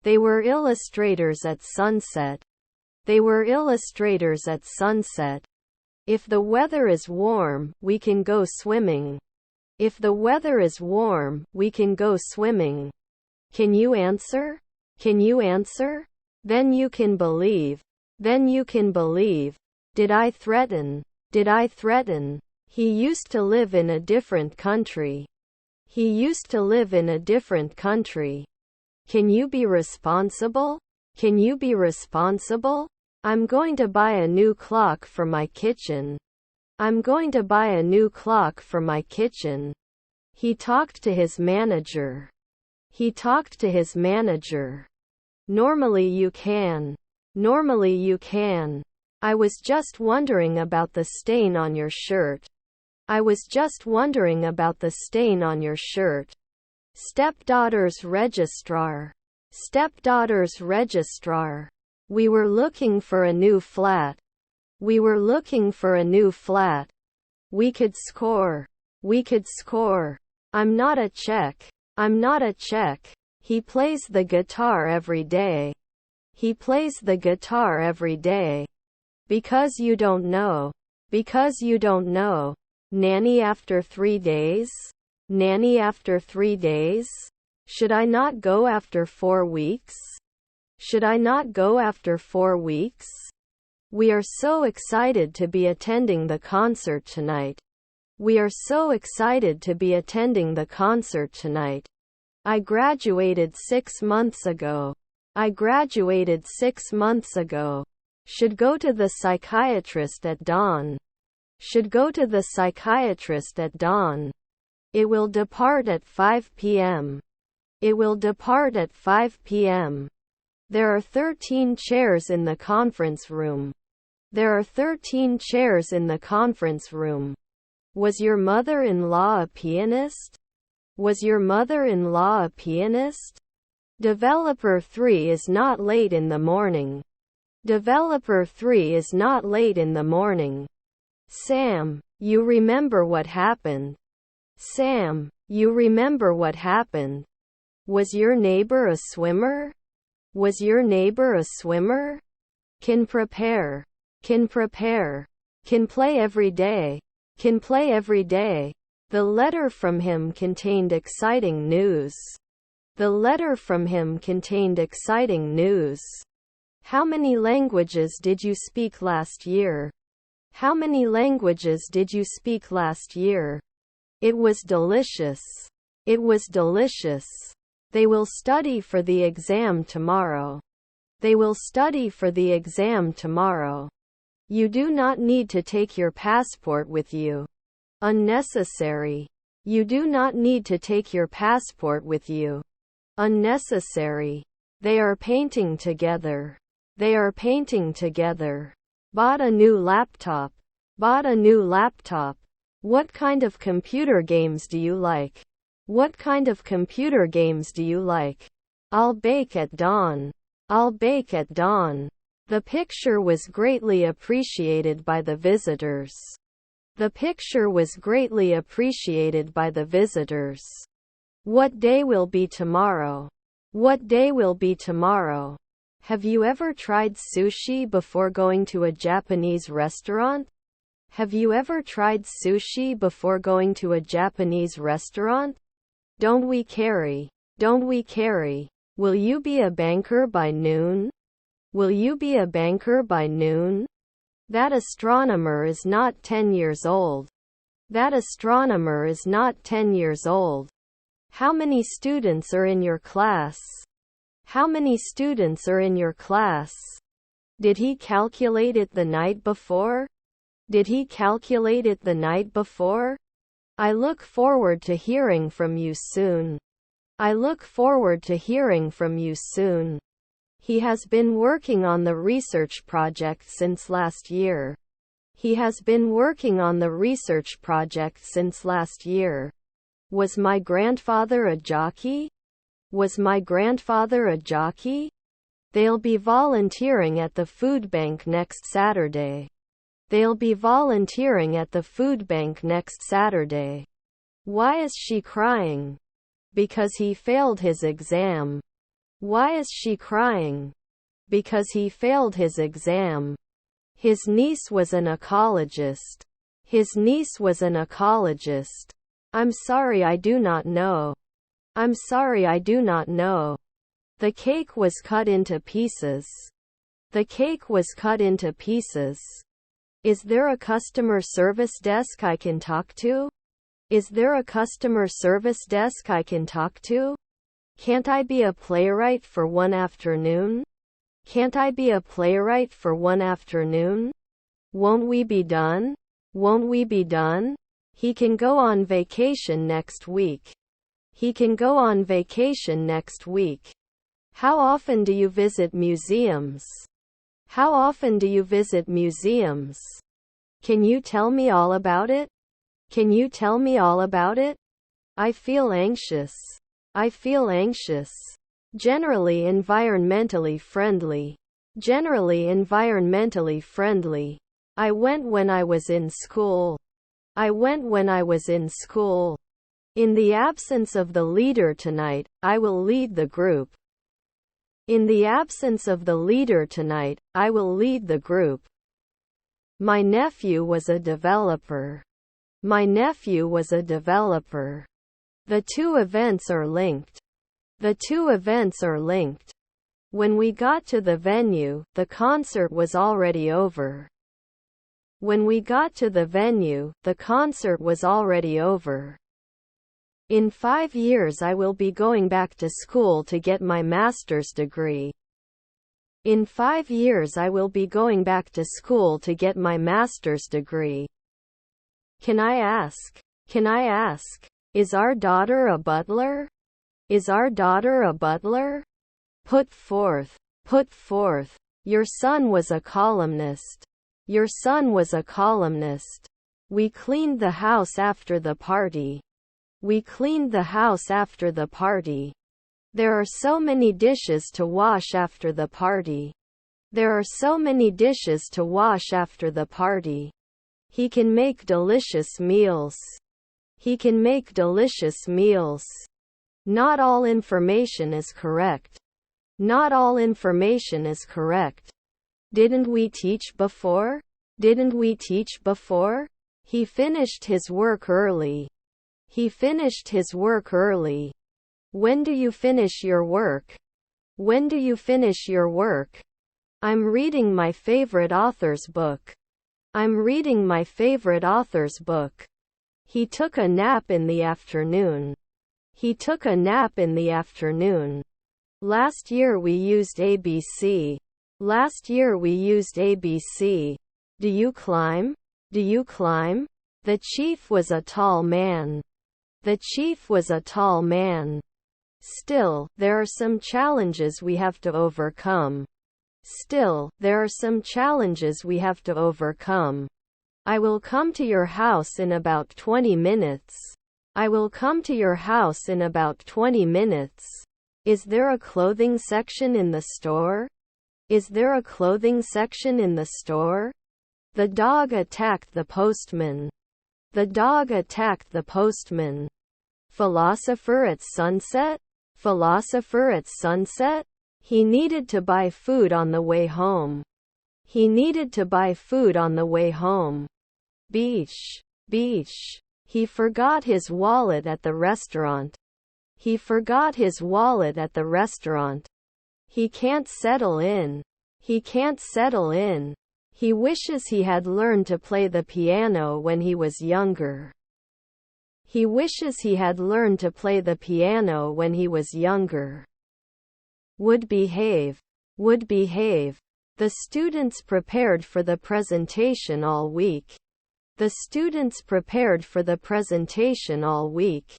They were illustrators at sunset. They were illustrators at sunset. If the weather is warm, we can go swimming. If the weather is warm, we can go swimming. Can you answer? Can you answer? Then you can believe. Then you can believe. Did I threaten? Did I threaten? He used to live in a different country. He used to live in a different country. Can you be responsible? Can you be responsible? I'm going to buy a new clock for my kitchen. I'm going to buy a new clock for my kitchen. He talked to his manager. He talked to his manager. Normally you can. Normally you can. I was just wondering about the stain on your shirt. I was just wondering about the stain on your shirt. Stepdaughter's registrar. Stepdaughter's registrar. We were looking for a new flat. We were looking for a new flat. We could score. We could score. I'm not a Czech. I'm not a Czech. He plays the guitar every day. He plays the guitar every day. Because you don't know. Because you don't know. Nanny after 3 days? Nanny after 3 days? Should I not go after 4 weeks? Should I not go after 4 weeks? We are so excited to be attending the concert tonight. We are so excited to be attending the concert tonight. I graduated 6 months ago. I graduated 6 months ago. Should go to the psychiatrist at dawn. Should go to the psychiatrist at dawn. It will depart at 5 p.m. It will depart at 5 p.m. There are 13 chairs in the conference room. There are 13 chairs in the conference room. Was your mother-in-law a pianist? Was your mother-in-law a pianist? Developer 3 is not late in the morning. Developer 3 is not late in the morning. Sam, you remember what happened. Sam, you remember what happened. Was your neighbor a swimmer? Was your neighbor a swimmer? Can prepare. Can prepare. Can play every day. Can play every day. The letter from him contained exciting news. The letter from him contained exciting news. How many languages did you speak last year? How many languages did you speak last year? It was delicious. It was delicious. They will study for the exam tomorrow. They will study for the exam tomorrow. You do not need to take your passport with you. Unnecessary. You do not need to take your passport with you. Unnecessary. They are painting together. They are painting together. Bought a new laptop. Bought a new laptop. What kind of computer games do you like? What kind of computer games do you like? I'll bake at dawn. I'll bake at dawn. The picture was greatly appreciated by the visitors. The picture was greatly appreciated by the visitors. What day will be tomorrow? What day will be tomorrow? Have you ever tried sushi before going to a Japanese restaurant? Have you ever tried sushi before going to a Japanese restaurant? Don't we carry? Don't we carry? Will you be a banker by noon? Will you be a banker by noon? That astronomer is not 10 years old. That astronomer is not 10 years old. How many students are in your class? How many students are in your class? Did he calculate it the night before? Did he calculate it the night before? I look forward to hearing from you soon. I look forward to hearing from you soon. He has been working on the research project since last year. He has been working on the research project since last year. Was my grandfather a jockey? Was my grandfather a jockey? They'll be volunteering at the food bank next Saturday. They'll be volunteering at the food bank next Saturday. Why is she crying? Because he failed his exam. Why is she crying? Because he failed his exam. His niece was an ecologist. His niece was an ecologist. I'm sorry, I do not know. I'm sorry, I do not know. The cake was cut into pieces. The cake was cut into pieces. Is there a customer service desk I can talk to? Is there a customer service desk I can talk to? Can't I be a playwright for one afternoon? Can't I be a playwright for one afternoon? Won't we be done? Won't we be done? He can go on vacation next week. He can go on vacation next week. How often do you visit museums? How often do you visit museums? Can you tell me all about it? Can you tell me all about it? I feel anxious. I feel anxious. Generally environmentally friendly. Generally environmentally friendly. I went when I was in school. I went when I was in school. In the absence of the leader tonight, I will lead the group. In the absence of the leader tonight, I will lead the group. My nephew was a developer. My nephew was a developer. The two events are linked. The two events are linked. When we got to the venue, the concert was already over. When we got to the venue, the concert was already over. In 5 years I will be going back to school to get my master's degree. In 5 years I will be going back to school to get my master's degree. Can I ask? Can I ask? Is our daughter a butler? Is our daughter a butler? Put forth. Put forth. Your son was a columnist. Your son was a columnist. We cleaned the house after the party. We cleaned the house after the party. There are so many dishes to wash after the party. There are so many dishes to wash after the party. He can make delicious meals. He can make delicious meals. Not all information is correct. Not all information is correct. Didn't we teach before? Didn't we teach before? He finished his work early. He finished his work early. When do you finish your work? When do you finish your work? I'm reading my favorite author's book. I'm reading my favorite author's book. He took a nap in the afternoon. He took a nap in the afternoon. Last year we used ABC. Last year we used ABC. Do you climb? Do you climb? The chief was a tall man. The chief was a tall man. Still, there are some challenges we have to overcome. Still, there are some challenges we have to overcome. I will come to your house in about 20 minutes. I will come to your house in about 20 minutes. Is there a clothing section in the store? Is there a clothing section in the store? The dog attacked the postman. The dog attacked the postman. Philosopher at sunset? Philosopher at sunset? He needed to buy food on the way home. He needed to buy food on the way home. Beach. Beach. He forgot his wallet at the restaurant. He forgot his wallet at the restaurant. He can't settle in. He can't settle in. He wishes he had learned to play the piano when he was younger. He wishes he had learned to play the piano when he was younger. Would behave. Would behave. The students prepared for the presentation all week. The students prepared for the presentation all week.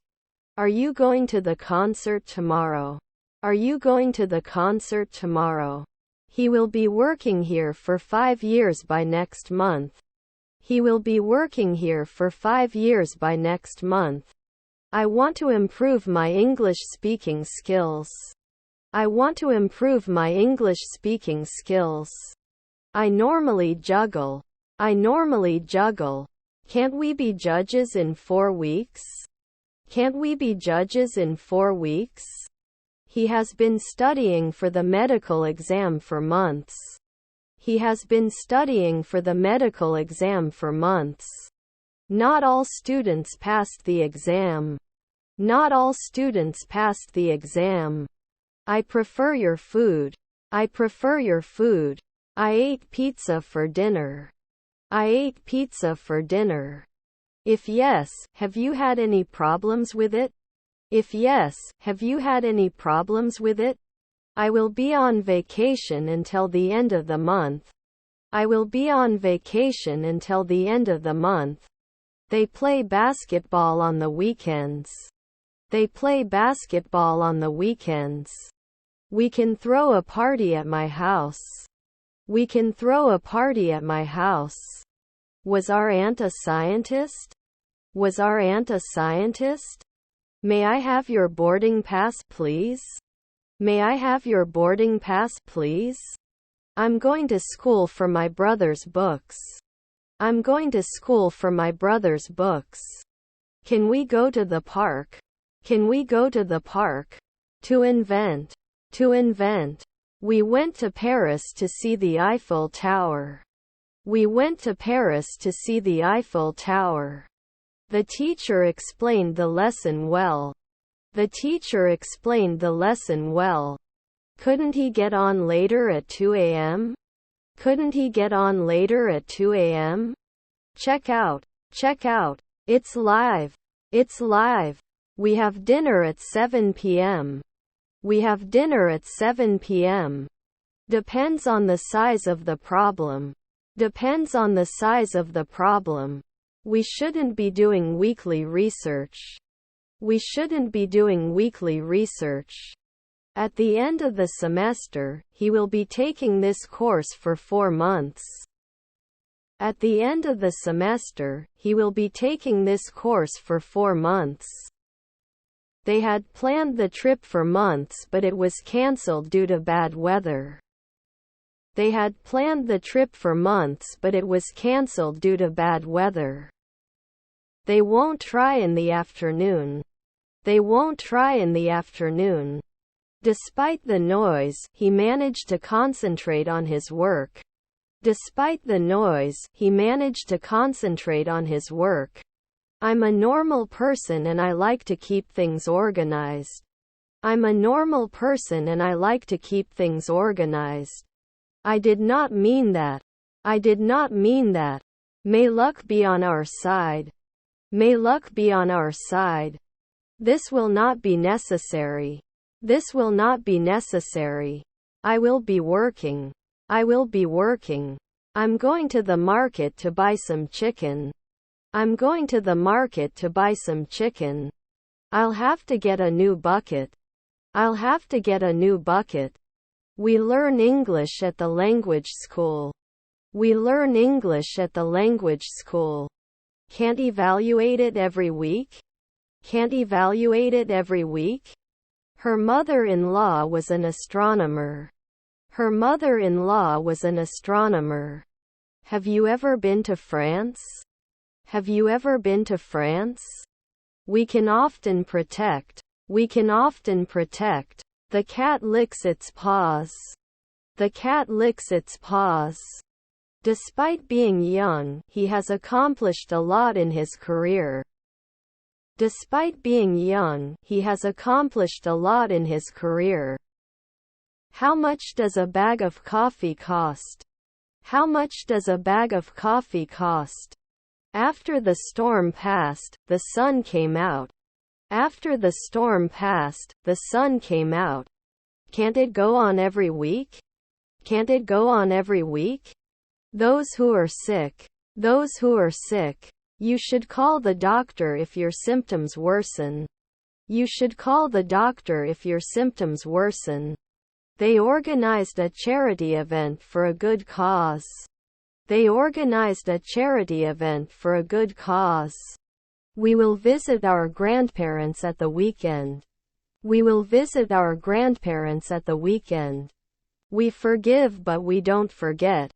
Are you going to the concert tomorrow? Are you going to the concert tomorrow? He will be working here for 5 years by next month. He will be working here for 5 years by next month. I want to improve my English speaking skills. I want to improve my English speaking skills. I normally juggle. I normally juggle. Can't we be judges in 4 weeks? Can't we be judges in 4 weeks? He has been studying for the medical exam for months. He has been studying for the medical exam for months. Not all students passed the exam. Not all students passed the exam. I prefer your food. I prefer your food. I ate pizza for dinner. I ate pizza for dinner. If yes, have you had any problems with it? If yes, have you had any problems with it? I will be on vacation until the end of the month. I will be on vacation until the end of the month. They play basketball on the weekends. They play basketball on the weekends. We can throw a party at my house. We can throw a party at my house. Was our aunt a scientist? Was our aunt a scientist? May I have your boarding pass, please? May I have your boarding pass, please? I'm going to school for my brother's books. I'm going to school for my brother's books. Can we go to the park? Can we go to the park? To invent. To invent. We went to Paris to see the Eiffel Tower. We went to Paris to see the Eiffel Tower. The teacher explained the lesson well. The teacher explained the lesson well. Couldn't he get on later at 2 a.m.? Couldn't he get on later at 2 a.m.? Check out. Check out. It's live. It's live. We have dinner at 7 p.m. We have dinner at 7 p.m. Depends on the size of the problem. Depends on the size of the problem. We shouldn't be doing weekly research. We shouldn't be doing weekly research. At the end of the semester, he will be taking this course for 4 months. At the end of the semester, he will be taking this course for 4 months. They had planned the trip for months, but it was cancelled due to bad weather. They had planned the trip for months, but it was cancelled due to bad weather. They won't try in the afternoon. They won't try in the afternoon. Despite the noise, he managed to concentrate on his work. Despite the noise, he managed to concentrate on his work. I'm a normal person and I like to keep things organized. I'm a normal person and I like to keep things organized. I did not mean that. I did not mean that. May luck be on our side. May luck be on our side. This will not be necessary. This will not be necessary. I will be working. I will be working. I'm going to the market to buy some chicken. I'm going to the market to buy some chicken. I'll have to get a new bucket. I'll have to get a new bucket. We learn English at the language school. We learn English at the language school. Can't evaluate it every week? Can't evaluate it every week? Her mother-in-law was an astronomer. Her mother-in-law was an astronomer. Have you ever been to France? Have you ever been to France? We can often protect. We can often protect. The cat licks its paws. The cat licks its paws. Despite being young, he has accomplished a lot in his career. Despite being young, he has accomplished a lot in his career. How much does a bag of coffee cost? How much does a bag of coffee cost? After the storm passed, the sun came out. After the storm passed, the sun came out. Can't it go on every week? Can't it go on every week? Those who are sick. Those who are sick. You should call the doctor if your symptoms worsen. You should call the doctor if your symptoms worsen. They organized a charity event for a good cause. They organized a charity event for a good cause. We will visit our grandparents at the weekend. We will visit our grandparents at the weekend. We forgive but we don't forget.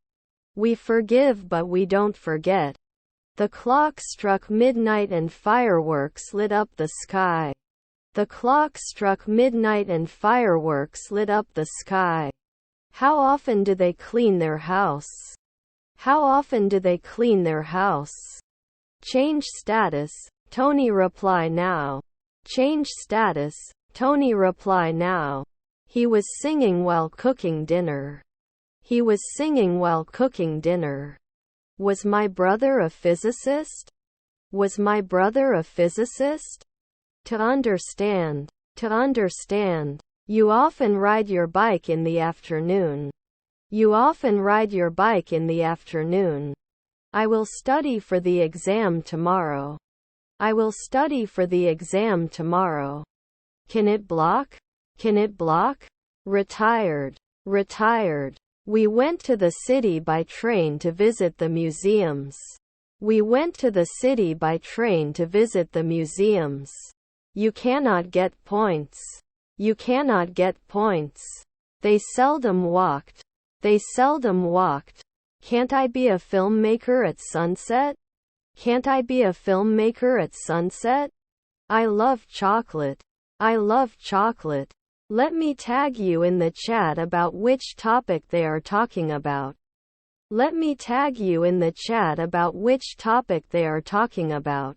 We forgive but we don't forget. The clock struck midnight and fireworks lit up the sky. The clock struck midnight and fireworks lit up the sky. How often do they clean their house? How often do they clean their house? Change status, Tony reply now. Change status, Tony reply now. He was singing while cooking dinner. He was singing while cooking dinner. Was my brother a physicist? Was my brother a physicist? To understand. To understand. You often ride your bike in the afternoon. You often ride your bike in the afternoon. I will study for the exam tomorrow. I will study for the exam tomorrow. Can it block? Can it block? Retired. Retired. We went to the city by train to visit the museums. We went to the city by train to visit the museums. You cannot get points. You cannot get points. They seldom walked. They seldom walked. Can't I be a filmmaker at sunset? Can't I be a filmmaker at sunset? I love chocolate. I love chocolate. Let me tag you in the chat about which topic they are talking about. Let me tag you in the chat about which topic they are talking about.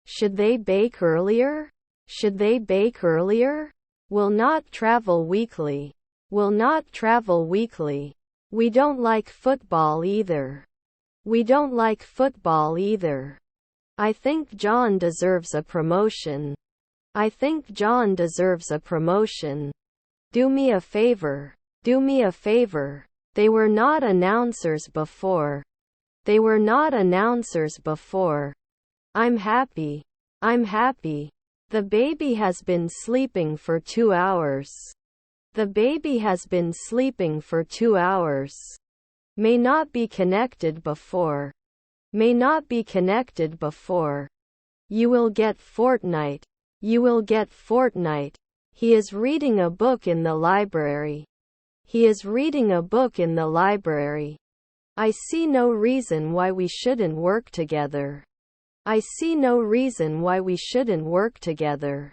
Should they bake earlier? Should they bake earlier? Will not travel weekly. Will not travel weekly. We don't like football either. We don't like football either. I think John deserves a promotion. I think John deserves a promotion. Do me a favor. Do me a favor. They were not announcers before. They were not announcers before. I'm happy. I'm happy. The baby has been sleeping for 2 hours. The baby has been sleeping for 2 hours. May not be connected before. May not be connected before. You will get fortnight. You will get fortnight. He is reading a book in the library. He is reading a book in the library. I see no reason why we shouldn't work together. I see no reason why we shouldn't work together.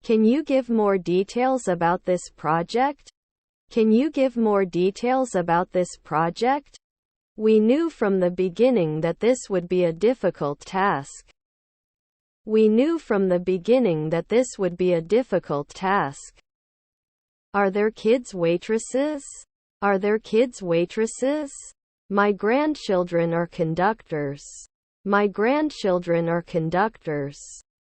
Can you give more details about this project? Can you give more details about this project? We knew from the beginning that this would be a difficult task. We knew from the beginning that this would be a difficult task. Are there kids waitresses? Are there kids waitresses? My grandchildren are conductors. My grandchildren are conductors.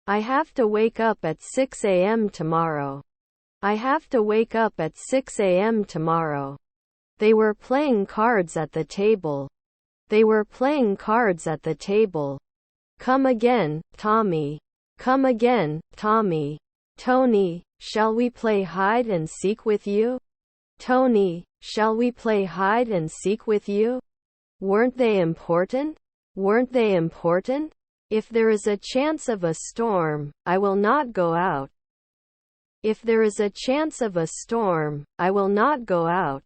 I have to wake up at 6 a.m. tomorrow. I have to wake up at 6 a.m. tomorrow. They were playing cards at the table. They were playing cards at the table. Come again, Tommy. Come again, Tommy. Tony, shall we play hide and seek with you? Tony, shall we play hide and seek with you? Weren't they important? Weren't they important? If there is a chance of a storm, I will not go out. If there is a chance of a storm, I will not go out.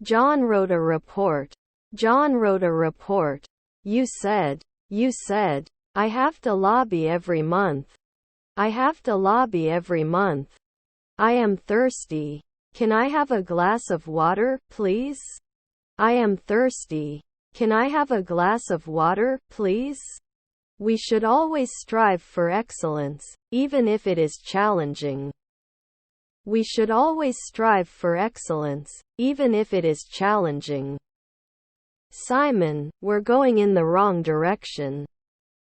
John wrote a report. John wrote a report. You said, I have to lobby every month. I have to lobby every month. I am thirsty. Can I have a glass of water, please? I am thirsty. Can I have a glass of water, please? We should always strive for excellence, even if it is challenging. We should always strive for excellence, even if it is challenging. Simon, we're going in the wrong direction.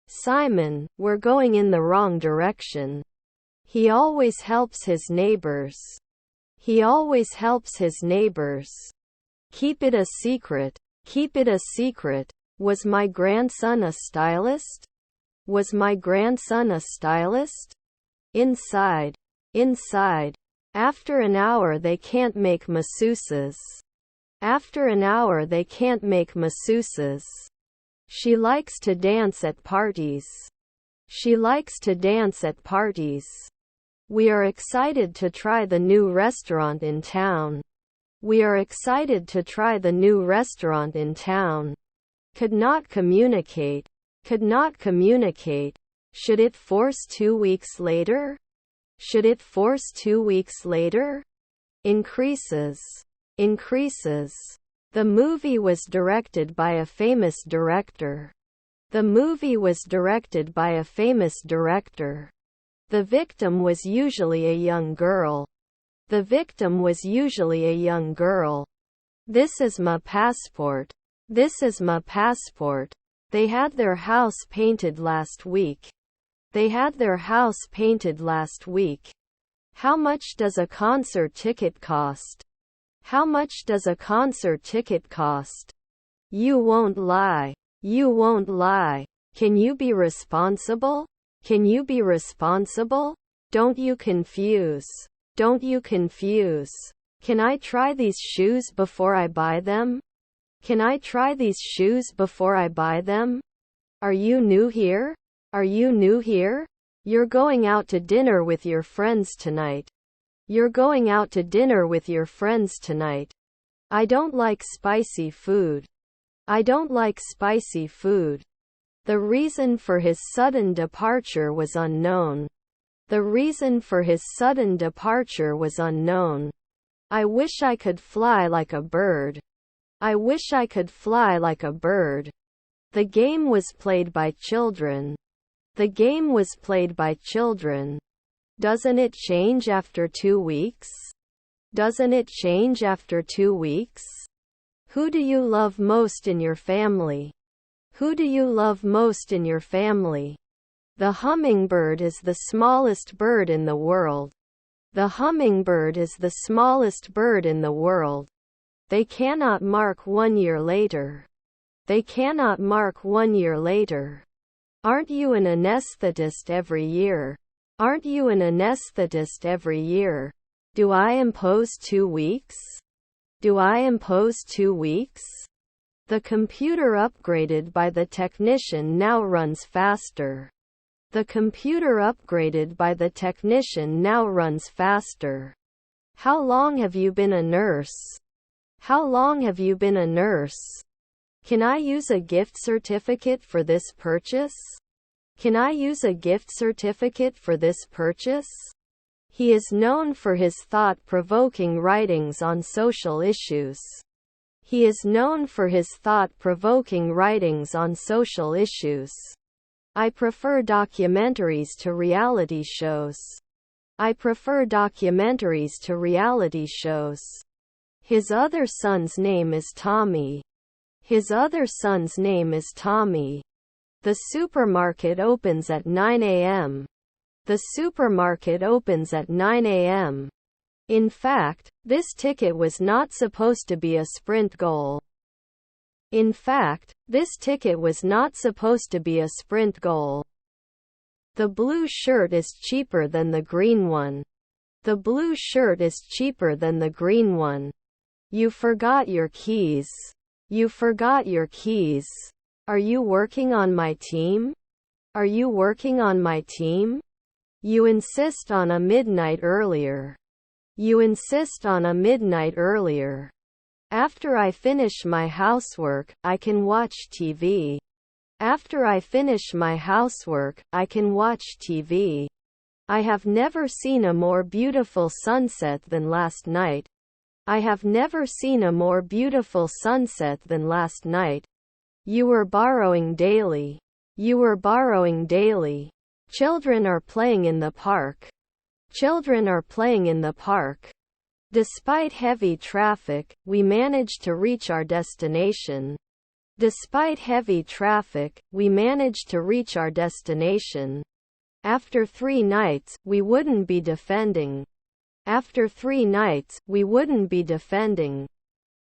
Simon, we're going in the wrong direction. He always helps his neighbors. He always helps his neighbors. Keep it a secret. Keep it a secret. Was my grandson a stylist? Was my grandson a stylist? Inside. Inside. After an hour they can't make masseuses. After an hour they can't make masseuses. She likes to dance at parties. She likes to dance at parties. We are excited to try the new restaurant in town. We are excited to try the new restaurant in town. Could not communicate. Could not communicate. Should it force 2 weeks later? Should it force 2 weeks later? Increases. Increases. The movie was directed by a famous director. The movie was directed by a famous director. The victim was usually a young girl. The victim was usually a young girl. This is my passport. This is my passport. They had their house painted last week. They had their house painted last week. How much does a concert ticket cost? How much does a concert ticket cost? You won't lie. You won't lie. Can you be responsible? Can you be responsible? Don't you confuse. Don't you confuse. Can I try these shoes before I buy them? Can I try these shoes before I buy them? Are you new here? Are you new here? You're going out to dinner with your friends tonight. You're going out to dinner with your friends tonight. I don't like spicy food. I don't like spicy food. The reason for his sudden departure was unknown. The reason for his sudden departure was unknown. I wish I could fly like a bird. I wish I could fly like a bird. The game was played by children. The game was played by children. Doesn't it change after 2 weeks? Doesn't it change after 2 weeks? Who do you love most in your family? Who do you love most in your family? The hummingbird is the smallest bird in the world. The hummingbird is the smallest bird in the world. They cannot mark 1 year later. They cannot mark 1 year later. Aren't you an anesthetist every year? Aren't you an anesthetist every year? Do I impose 2 weeks? Do I impose 2 weeks? The computer upgraded by the technician now runs faster. The computer upgraded by the technician now runs faster. How long have you been a nurse? How long have you been a nurse? Can I use a gift certificate for this purchase? Can I use a gift certificate for this purchase? He is known for his thought-provoking writings on social issues. He is known for his thought-provoking writings on social issues. I prefer documentaries to reality shows. I prefer documentaries to reality shows. His other son's name is Tommy. His other son's name is Tommy. The supermarket opens at 9 a.m. The supermarket opens at 9 a.m. In fact, this ticket was not supposed to be a sprint goal. In fact, this ticket was not supposed to be a sprint goal. The blue shirt is cheaper than the green one. The blue shirt is cheaper than the green one. You forgot your keys. You forgot your keys. Are you working on my team? Are you working on my team? You insist on a midnight earlier. You insist on a midnight earlier. After I finish my housework, I can watch TV. After I finish my housework, I can watch TV. I have never seen a more beautiful sunset than last night. I have never seen a more beautiful sunset than last night. You were borrowing daily. You were borrowing daily. Children are playing in the park. Children are playing in the park. Despite heavy traffic, we managed to reach our destination. Despite heavy traffic, we managed to reach our destination. After 3 nights, we wouldn't be defending. After 3 nights, we wouldn't be defending.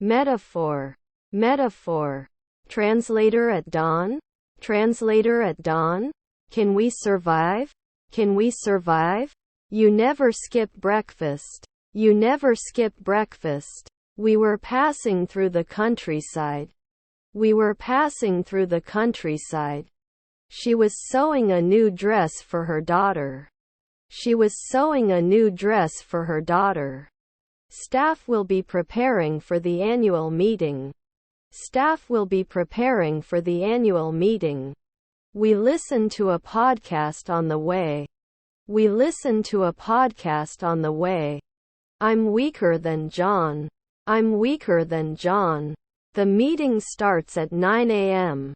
Metaphor. Metaphor. Translator at dawn? Translator at dawn? Can we survive? Can we survive? You never skip breakfast. You never skip breakfast. We were passing through the countryside. We were passing through the countryside. She was sewing a new dress for her daughter. She was sewing a new dress for her daughter. Staff will be preparing for the annual meeting. Staff will be preparing for the annual meeting. We listened to a podcast on the way. We listen to a podcast on the way. I'm weaker than John. I'm weaker than John. The meeting starts at 9 a.m.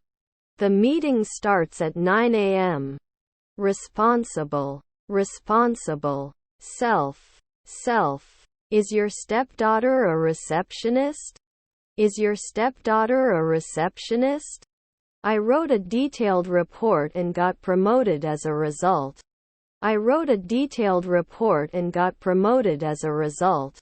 The meeting starts at 9 a.m. Responsible. Responsible. Self. Self. Is your stepdaughter a receptionist? Is your stepdaughter a receptionist? I wrote a detailed report and got promoted as a result. I wrote a detailed report and got promoted as a result.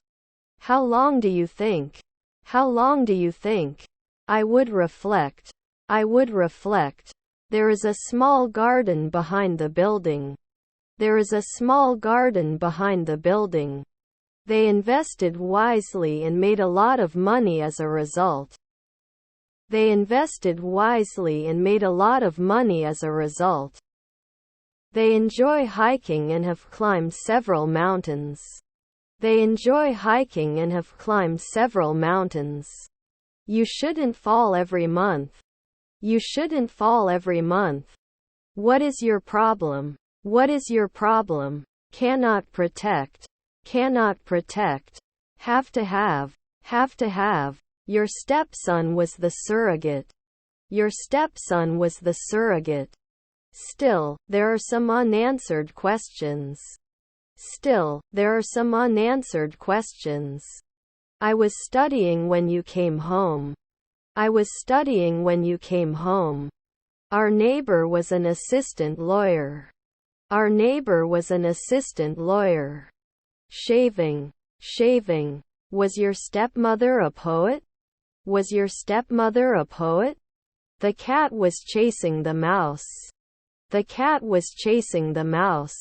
How long do you think? How long do you think? I would reflect. I would reflect. There is a small garden behind the building. There is a small garden behind the building. They invested wisely and made a lot of money as a result. They invested wisely and made a lot of money as a result. They enjoy hiking and have climbed several mountains. They enjoy hiking and have climbed several mountains. You shouldn't fall every month. You shouldn't fall every month. What is your problem? What is your problem? Cannot protect. Cannot protect. Have to have. Have to have. Your stepson was the surrogate. Your stepson was the surrogate. Still, there are some unanswered questions. Still, there are some unanswered questions. I was studying when you came home. I was studying when you came home. Our neighbor was an assistant lawyer. Our neighbor was an assistant lawyer. Shaving. Shaving. Was your stepmother a poet? Was your stepmother a poet? The cat was chasing the mouse. The cat was chasing the mouse.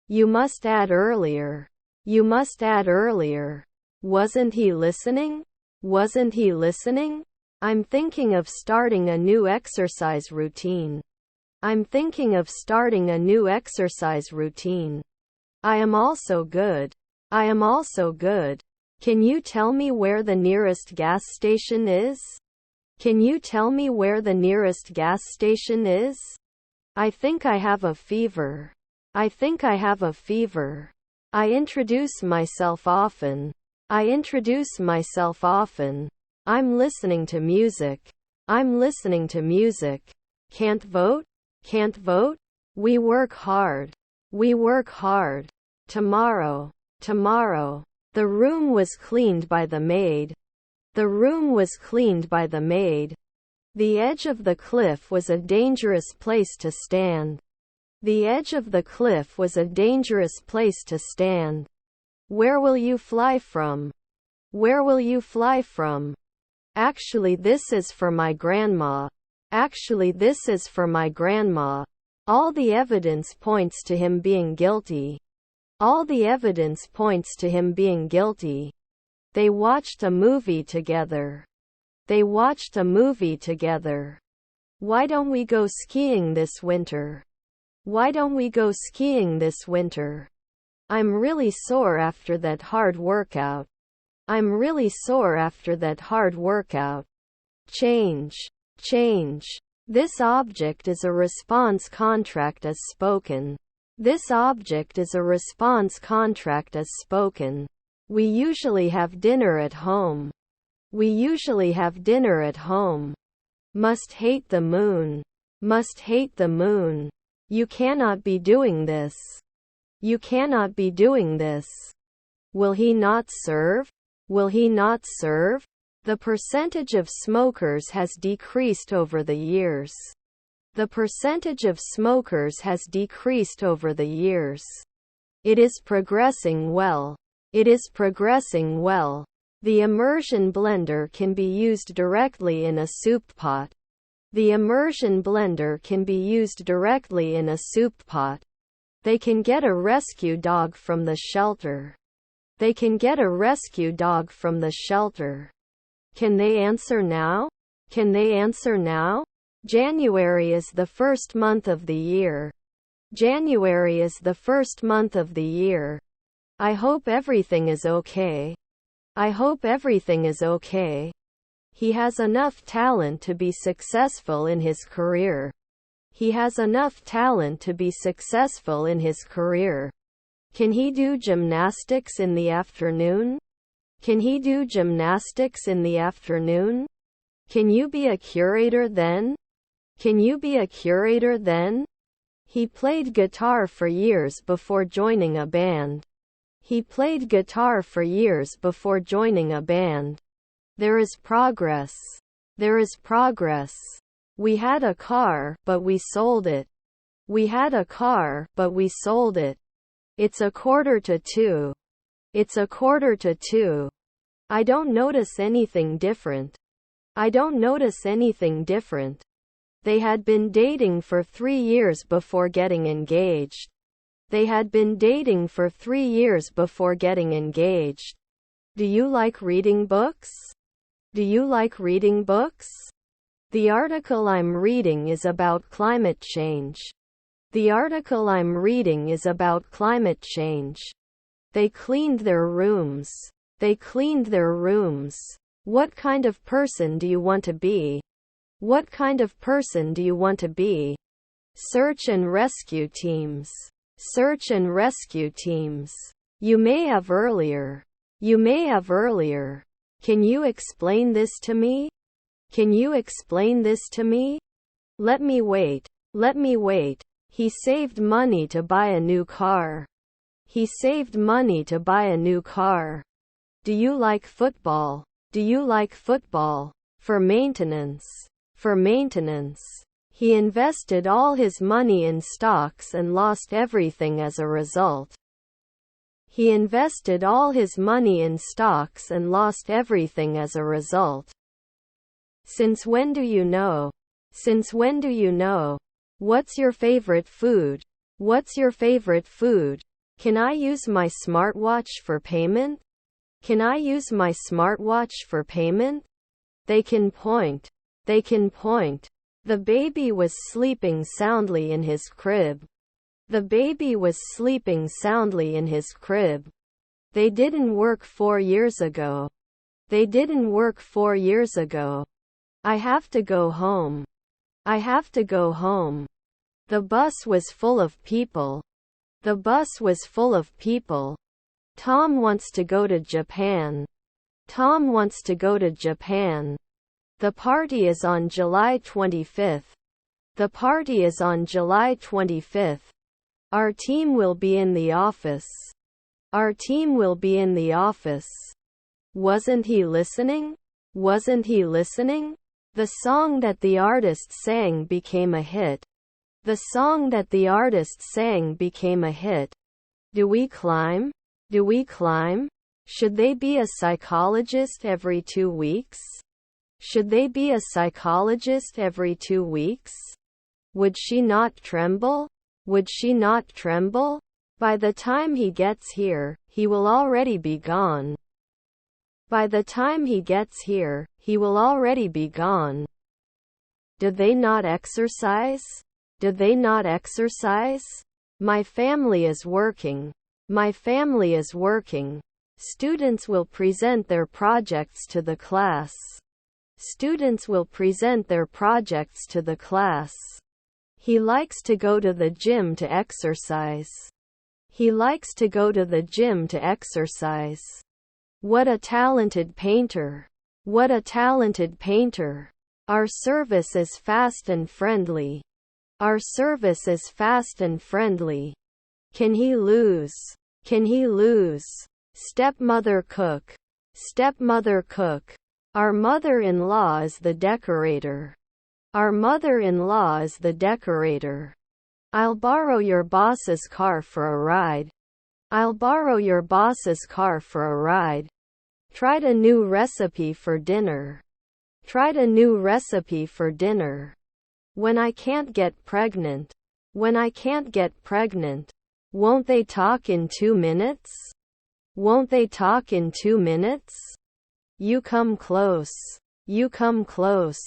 You must add earlier. You must add earlier. Wasn't he listening? Wasn't he listening? I'm thinking of starting a new exercise routine. I'm thinking of starting a new exercise routine. I am also good. I am also good. Can you tell me where the nearest gas station is? Can you tell me where the nearest gas station is? I think I have a fever. I think I have a fever. I introduce myself often. I introduce myself often. I'm listening to music. I'm listening to music. Can't vote? Can't vote? We work hard. We work hard. Tomorrow. Tomorrow. The room was cleaned by the maid. The room was cleaned by the maid. The edge of the cliff was a dangerous place to stand. The edge of the cliff was a dangerous place to stand. Where will you fly from? Where will you fly from? Actually, this is for my grandma. Actually, this is for my grandma. All the evidence points to him being guilty. All the evidence points to him being guilty. They watched a movie together. They watched a movie together. Why don't we go skiing this winter? Why don't we go skiing this winter? I'm really sore after that hard workout. I'm really sore after that hard workout. Change. Change. This object is a response contract as spoken. This object is a response contract as spoken. We usually have dinner at home. We usually have dinner at home. Must hate the moon. Must hate the moon. You cannot be doing this. You cannot be doing this. Will he not serve? Will he not serve? The percentage of smokers has decreased over the years. The percentage of smokers has decreased over the years. It is progressing well. It is progressing well. The immersion blender can be used directly in a soup pot. The immersion blender can be used directly in a soup pot. They can get a rescue dog from the shelter. They can get a rescue dog from the shelter. Can they answer now? Can they answer now? January is the first month of the year. January is the first month of the year. I hope everything is okay. I hope everything is okay. He has enough talent to be successful in his career. He has enough talent to be successful in his career. Can he do gymnastics in the afternoon? Can he do gymnastics in the afternoon? Can you be a curator then? Can you be a curator then? He played guitar for years before joining a band. He played guitar for years before joining a band. There is progress. There is progress. We had a car, but we sold it. We had a car, but we sold it. It's 1:45. It's 1:45. I don't notice anything different. I don't notice anything different. They had been dating for 3 years before getting engaged. They had been dating for 3 years before getting engaged. Do you like reading books? Do you like reading books? The article I'm reading is about climate change. The article I'm reading is about climate change. They cleaned their rooms. They cleaned their rooms. What kind of person do you want to be? What kind of person do you want to be? Search and rescue teams. Search and rescue teams. You may have earlier. You may have earlier. Can you explain this to me? Can you explain this to me? Let me wait. Let me wait. He saved money to buy a new car. He saved money to buy a new car. Do you like football? Do you like football? For maintenance. For maintenance. He invested all his money in stocks and lost everything as a result. He invested all his money in stocks and lost everything as a result. Since when do you know? Since when do you know? What's your favorite food? What's your favorite food? Can I use my smartwatch for payment? Can I use my smartwatch for payment? They can point. They can point. The baby was sleeping soundly in his crib. The baby was sleeping soundly in his crib. They didn't work 4 years ago. They didn't work 4 years ago. I have to go home. I have to go home. The bus was full of people. The bus was full of people. Tom wants to go to Japan. Tom wants to go to Japan. The party is on July 25th. The party is on July 25th. Our team will be in the office. Our team will be in the office. Wasn't he listening? Wasn't he listening? The song that the artist sang became a hit. The song that the artist sang became a hit. Do we climb? Do we climb? Should they be a psychologist every 2 weeks? Should they be a psychologist every 2 weeks? Would she not tremble? Would she not tremble? By the time he gets here, he will already be gone. By the time he gets here, he will already be gone. Did they not exercise? Did they not exercise? My family is working. My family is working. Students will present their projects to the class. Students will present their projects to the class. He likes to go to the gym to exercise. He likes to go to the gym to exercise. What a talented painter. What a talented painter. Our service is fast and friendly. Our service is fast and friendly. Can he lose? Can he lose? Stepmother cook. Stepmother cook. Our mother-in-law is the decorator. Our mother-in-law is the decorator. I'll borrow your boss's car for a ride. I'll borrow your boss's car for a ride. Tried a new recipe for dinner. Tried a new recipe for dinner. When I can't get pregnant. When I can't get pregnant. Won't they talk in 2 minutes? Won't they talk in 2 minutes? You come close. You come close.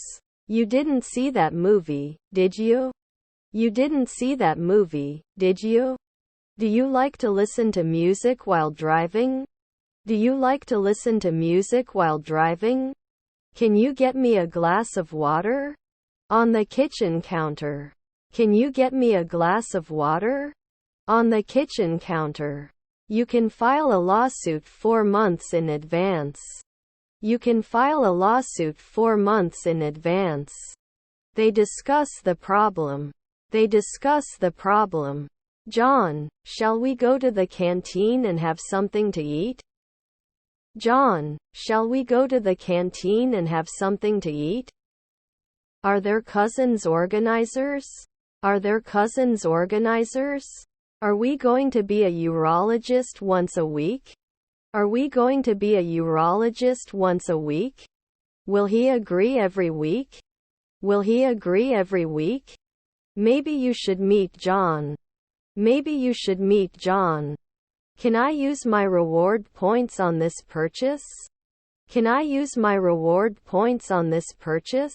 You didn't see that movie, did you? You didn't see that movie, did you? Do you like to listen to music while driving? Do you like to listen to music while driving? Can you get me a glass of water? On the kitchen counter. Can you get me a glass of water? On the kitchen counter. You can file a lawsuit 4 months in advance. You can file a lawsuit 4 months in advance. They discuss the problem. They discuss the problem. John, shall we go to the canteen and have something to eat? John, shall we go to the canteen and have something to eat? Are there cousins organizers? Are there cousins organizers? Are we going to be a urologist once a week? Are we going to be a urologist once a week? Will he agree every week? Will he agree every week? Maybe you should meet John. Maybe you should meet John. Can I use my reward points on this purchase? Can I use my reward points on this purchase?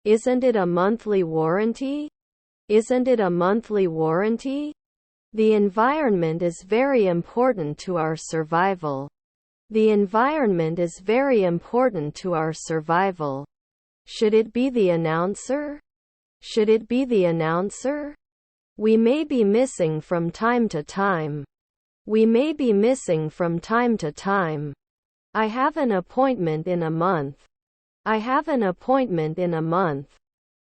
Isn't it a monthly warranty? Isn't it a monthly warranty? The environment is very important to our survival. The environment is very important to our survival. Should it be the announcer? Should it be the announcer? We may be missing from time to time. We may be missing from time to time. I have an appointment in a month. I have an appointment in a month.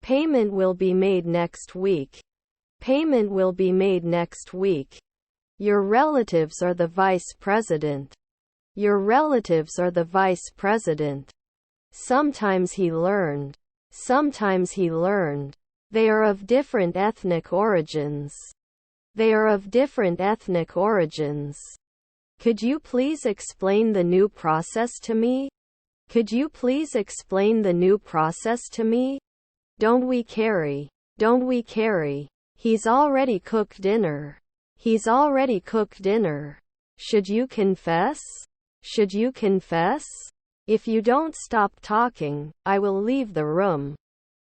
Payment will be made next week. Payment will be made next week. Your relatives are the vice president. Your relatives are the vice president. Sometimes he learned. Sometimes he learned. They are of different ethnic origins. They are of different ethnic origins. Could you please explain the new process to me? Could you please explain the new process to me? Don't we carry? Don't we carry? He's already cooked dinner. He's already cooked dinner. Should you confess? Should you confess? If you don't stop talking, I will leave the room.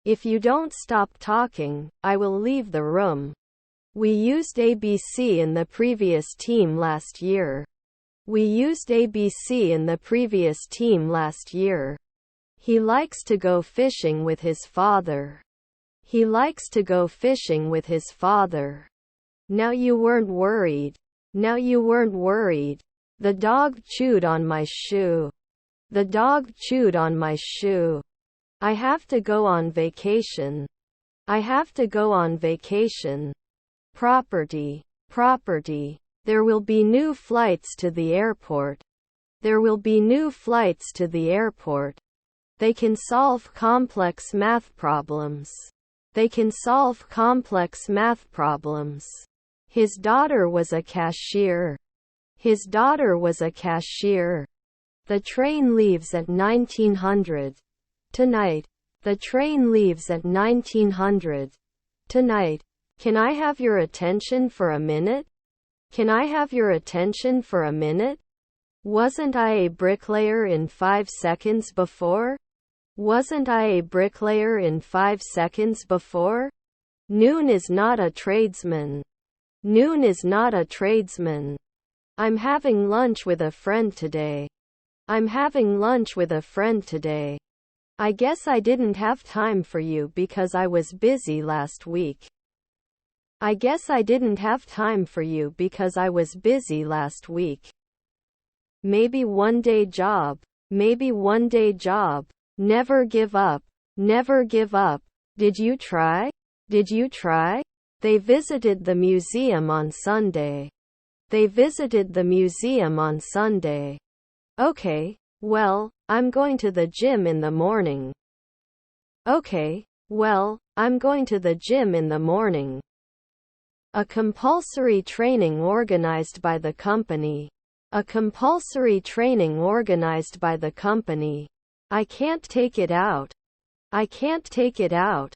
If you don't stop talking, I will leave the room. We used ABC in the previous team last year. We used ABC in the previous team last year. He likes to go fishing with his father. He likes to go fishing with his father. Now you weren't worried. Now you weren't worried. The dog chewed on my shoe. The dog chewed on my shoe. I have to go on vacation. I have to go on vacation. Property. Property. There will be new flights to the airport. There will be new flights to the airport. They can solve complex math problems. They can solve complex math problems. His daughter was a cashier. His daughter was a cashier. The train leaves at 1900. Tonight. The train leaves at 1900. Tonight. Can I have your attention for a minute? Can I have your attention for a minute? Wasn't I a bricklayer in 5 seconds before? Wasn't I a bricklayer in 5 seconds before? Noon is not a tradesman. Noon is not a tradesman. I'm having lunch with a friend today. I'm having lunch with a friend today. I guess I didn't have time for you because I was busy last week. I guess I didn't have time for you because I was busy last week. Maybe one day job. Maybe one day job. Never give up. Never give up. Did you try? Did you try? They visited the museum on Sunday. They visited the museum on Sunday. Okay, well, I'm going to the gym in the morning. Okay, well, I'm going to the gym in the morning. A compulsory training organized by the company. A compulsory training organized by the company. I can't take it out. I can't take it out.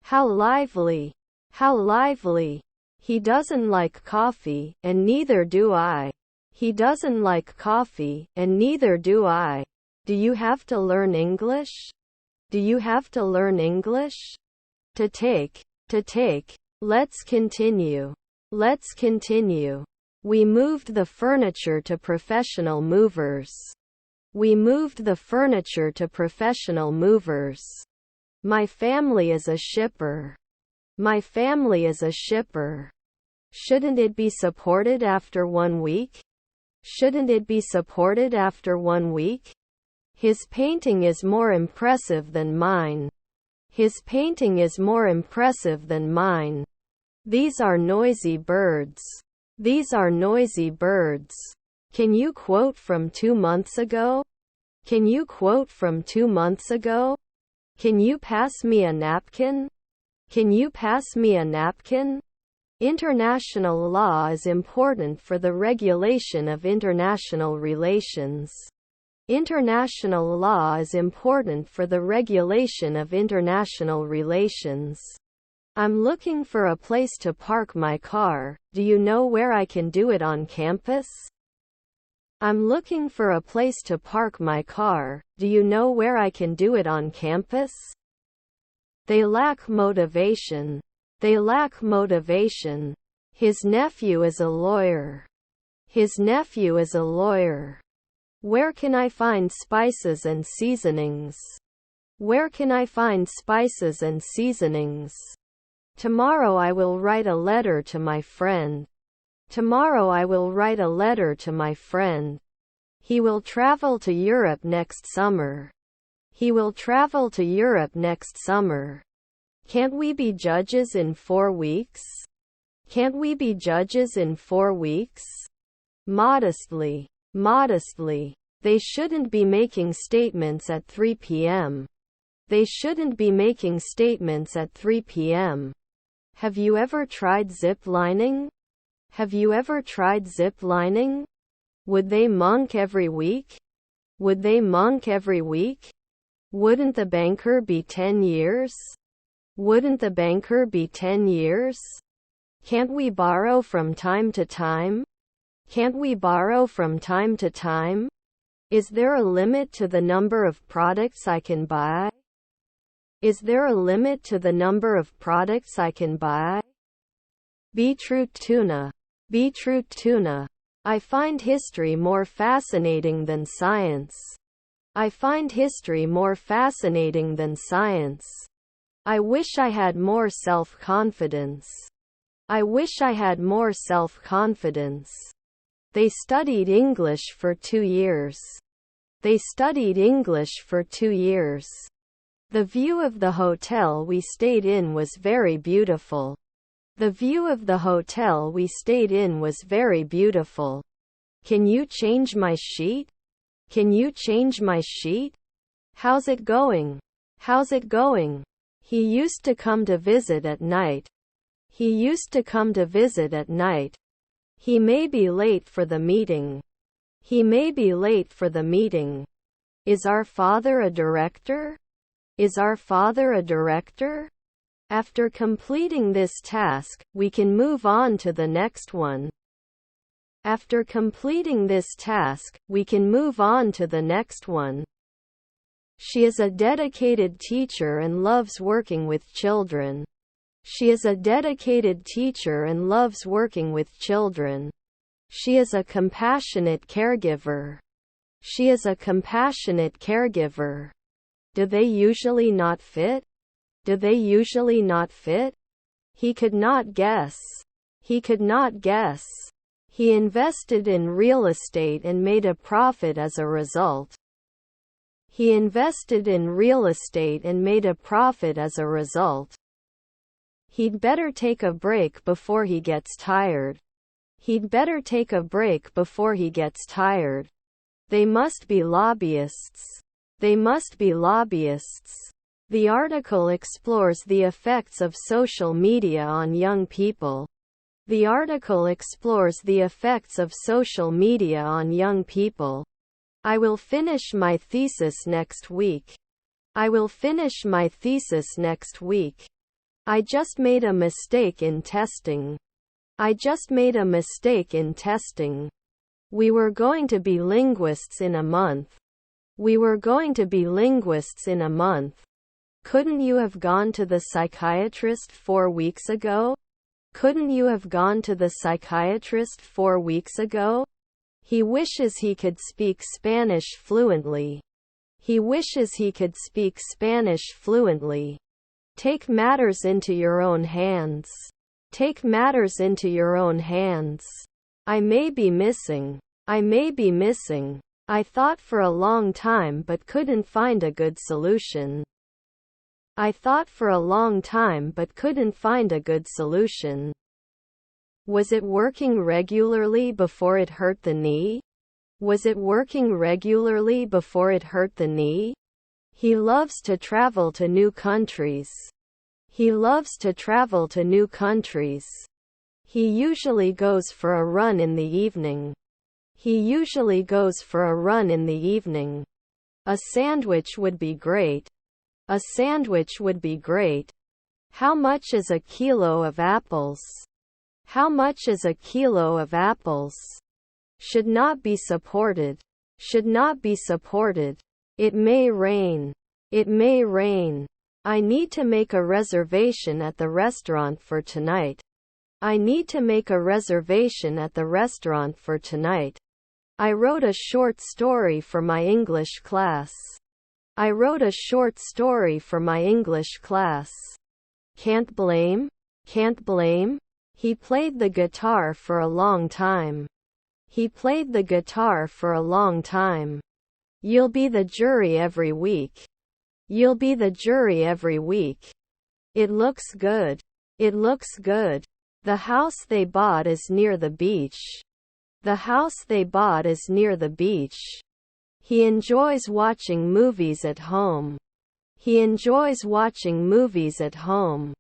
How lively. How lively. He doesn't like coffee, and neither do I. He doesn't like coffee, and neither do I. Do you have to learn English? Do you have to learn English? To take. To take. Let's continue. Let's continue. We moved the furniture to professional movers. We moved the furniture to professional movers. My family is a shipper. My family is a shipper. Shouldn't it be supported after 1 week? Shouldn't it be supported after 1 week? His painting is more impressive than mine. His painting is more impressive than mine. These are noisy birds. These are noisy birds. Can you quote from 2 months ago? Can you quote from 2 months ago? Can you pass me a napkin? Can you pass me a napkin? International law is important for the regulation of international relations. International law is important for the regulation of international relations. I'm looking for a place to park my car. Do you know where I can do it on campus? I'm looking for a place to park my car. Do you know where I can do it on campus? They lack motivation. They lack motivation. His nephew is a lawyer. His nephew is a lawyer. Where can I find spices and seasonings? Where can I find spices and seasonings? Tomorrow I will write a letter to my friend. Tomorrow I will write a letter to my friend. He will travel to Europe next summer. He will travel to Europe next summer. Can't we be judges in 4 weeks? Can't we be judges in 4 weeks? Modestly. Modestly. They shouldn't be making statements at 3 p.m. They shouldn't be making statements at 3 p.m. Have you ever tried zip lining? Have you ever tried zip lining? Would they monk every week? Would they monk every week? Wouldn't the banker be 10 years? Wouldn't the banker be 10 years? Can't we borrow from time to time? Can't we borrow from time to time? Is there a limit to the number of products I can buy? Is there a limit to the number of products I can buy? Beetroot tuna. Beetroot tuna. I find history more fascinating than science. I find history more fascinating than science. I wish I had more self-confidence. I wish I had more self-confidence. They studied English for 2 years. They studied English for 2 years. The view of the hotel we stayed in was very beautiful. The view of the hotel we stayed in was very beautiful. Can you change my sheet? Can you change my sheet? How's it going? How's it going? He used to come to visit at night. He used to come to visit at night. He may be late for the meeting. He may be late for the meeting. Is our father a director? Is our father a director? After completing this task, we can move on to the next one. After completing this task, we can move on to the next one. She is a dedicated teacher and loves working with children. She is a dedicated teacher and loves working with children. She is a compassionate caregiver. She is a compassionate caregiver. Do they usually not fit? Do they usually not fit? He could not guess. He could not guess. He invested in real estate and made a profit as a result. He invested in real estate and made a profit as a result. He'd better take a break before he gets tired. He'd better take a break before he gets tired. They must be lobbyists. They must be lobbyists. The article explores the effects of social media on young people. The article explores the effects of social media on young people. I will finish my thesis next week. I will finish my thesis next week. I just made a mistake in testing. I just made a mistake in testing. We were going to be linguists in a month. We were going to be linguists in a month. Couldn't you have gone to the psychiatrist 4 weeks ago? Couldn't you have gone to the psychiatrist 4 weeks ago? He wishes he could speak Spanish fluently. He wishes he could speak Spanish fluently. Take matters into your own hands. Take matters into your own hands. I may be missing. I may be missing. I thought for a long time but couldn't find a good solution. I thought for a long time but couldn't find a good solution. Was it working regularly before it hurt the knee? Was it working regularly before it hurt the knee? He loves to travel to new countries. He loves to travel to new countries. He usually goes for a run in the evening. He usually goes for a run in the evening. A sandwich would be great. A sandwich would be great. How much is a kilo of apples? How much is a kilo of apples? Should not be supported. Should not be supported. It may rain. It may rain. I need to make a reservation at the restaurant for tonight. I need to make a reservation at the restaurant for tonight. I wrote a short story for my English class. I wrote a short story for my English class. Can't blame. Can't blame. He played the guitar for a long time. He played the guitar for a long time. You'll be the jury every week. You'll be the jury every week. It looks good. It looks good. The house they bought is near the beach. The house they bought is near the beach. He enjoys watching movies at home. He enjoys watching movies at home.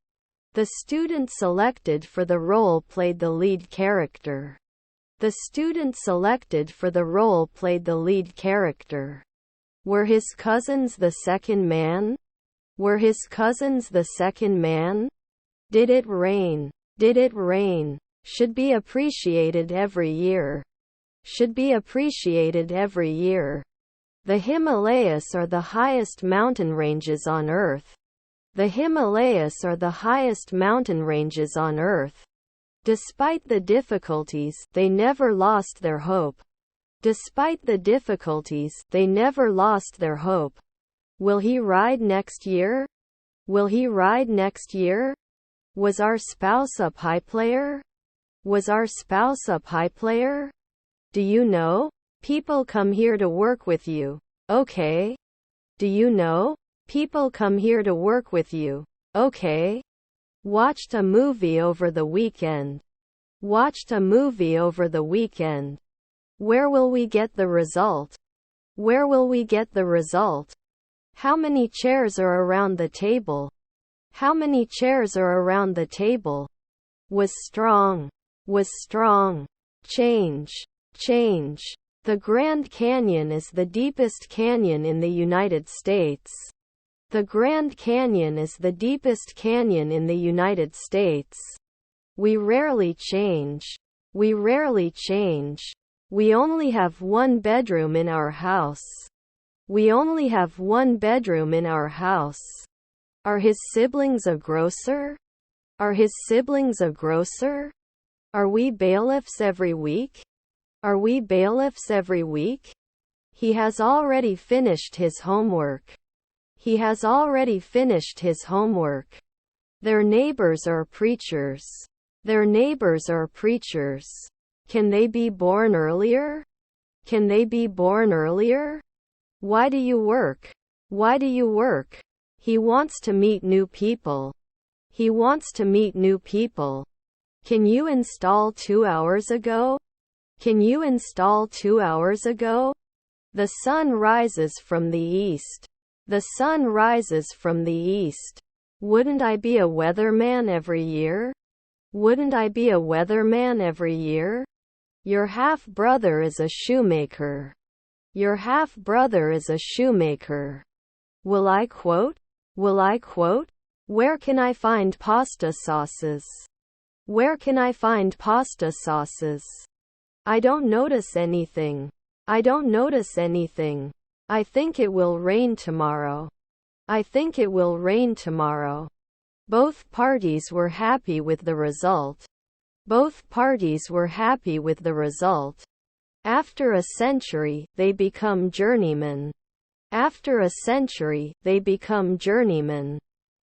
The student selected for the role played the lead character. The student selected for the role played the lead character. Were his cousins the second man? Were his cousins the second man? Did it rain? Did it rain? Should be appreciated every year. Should be appreciated every year. The Himalayas are the highest mountain ranges on Earth. The Himalayas are the highest mountain ranges on Earth. Despite the difficulties, they never lost their hope. Despite the difficulties, they never lost their hope. Will he ride next year? Will he ride next year? Was our spouse a pie player? Was our spouse a pie player? Do you know? People come here to work with you. Okay. Do you know? People come here to work with you. Okay. Watched a movie over the weekend. Watched a movie over the weekend. Where will we get the result? Where will we get the result? How many chairs are around the table? How many chairs are around the table? Was strong. Was strong. Change. Change. The Grand Canyon is the deepest canyon in the United States. The Grand Canyon is the deepest canyon in the United States. We rarely change. We rarely change. We only have one bedroom in our house. We only have one bedroom in our house. Are his siblings a grocer? Are his siblings a grocer? Are we bailiffs every week? Are we bailiffs every week? He has already finished his homework. He has already finished his homework. Their neighbors are preachers. Their neighbors are preachers. Can they be born earlier? Can they be born earlier? Why do you work? Why do you work? He wants to meet new people. He wants to meet new people. Can you install 2 hours ago? Can you install 2 hours ago? The sun rises from the east. The sun rises from the east. Wouldn't I be a weatherman every year? Wouldn't I be a weatherman every year? Your half-brother is a shoemaker. Your half-brother is a shoemaker. Will I quote? Will I quote? Where can I find pasta sauces? Where can I find pasta sauces? I don't notice anything. I don't notice anything. I think it will rain tomorrow. I think it will rain tomorrow. Both parties were happy with the result. Both parties were happy with the result. After a century, they become journeymen. After a century, they become journeymen.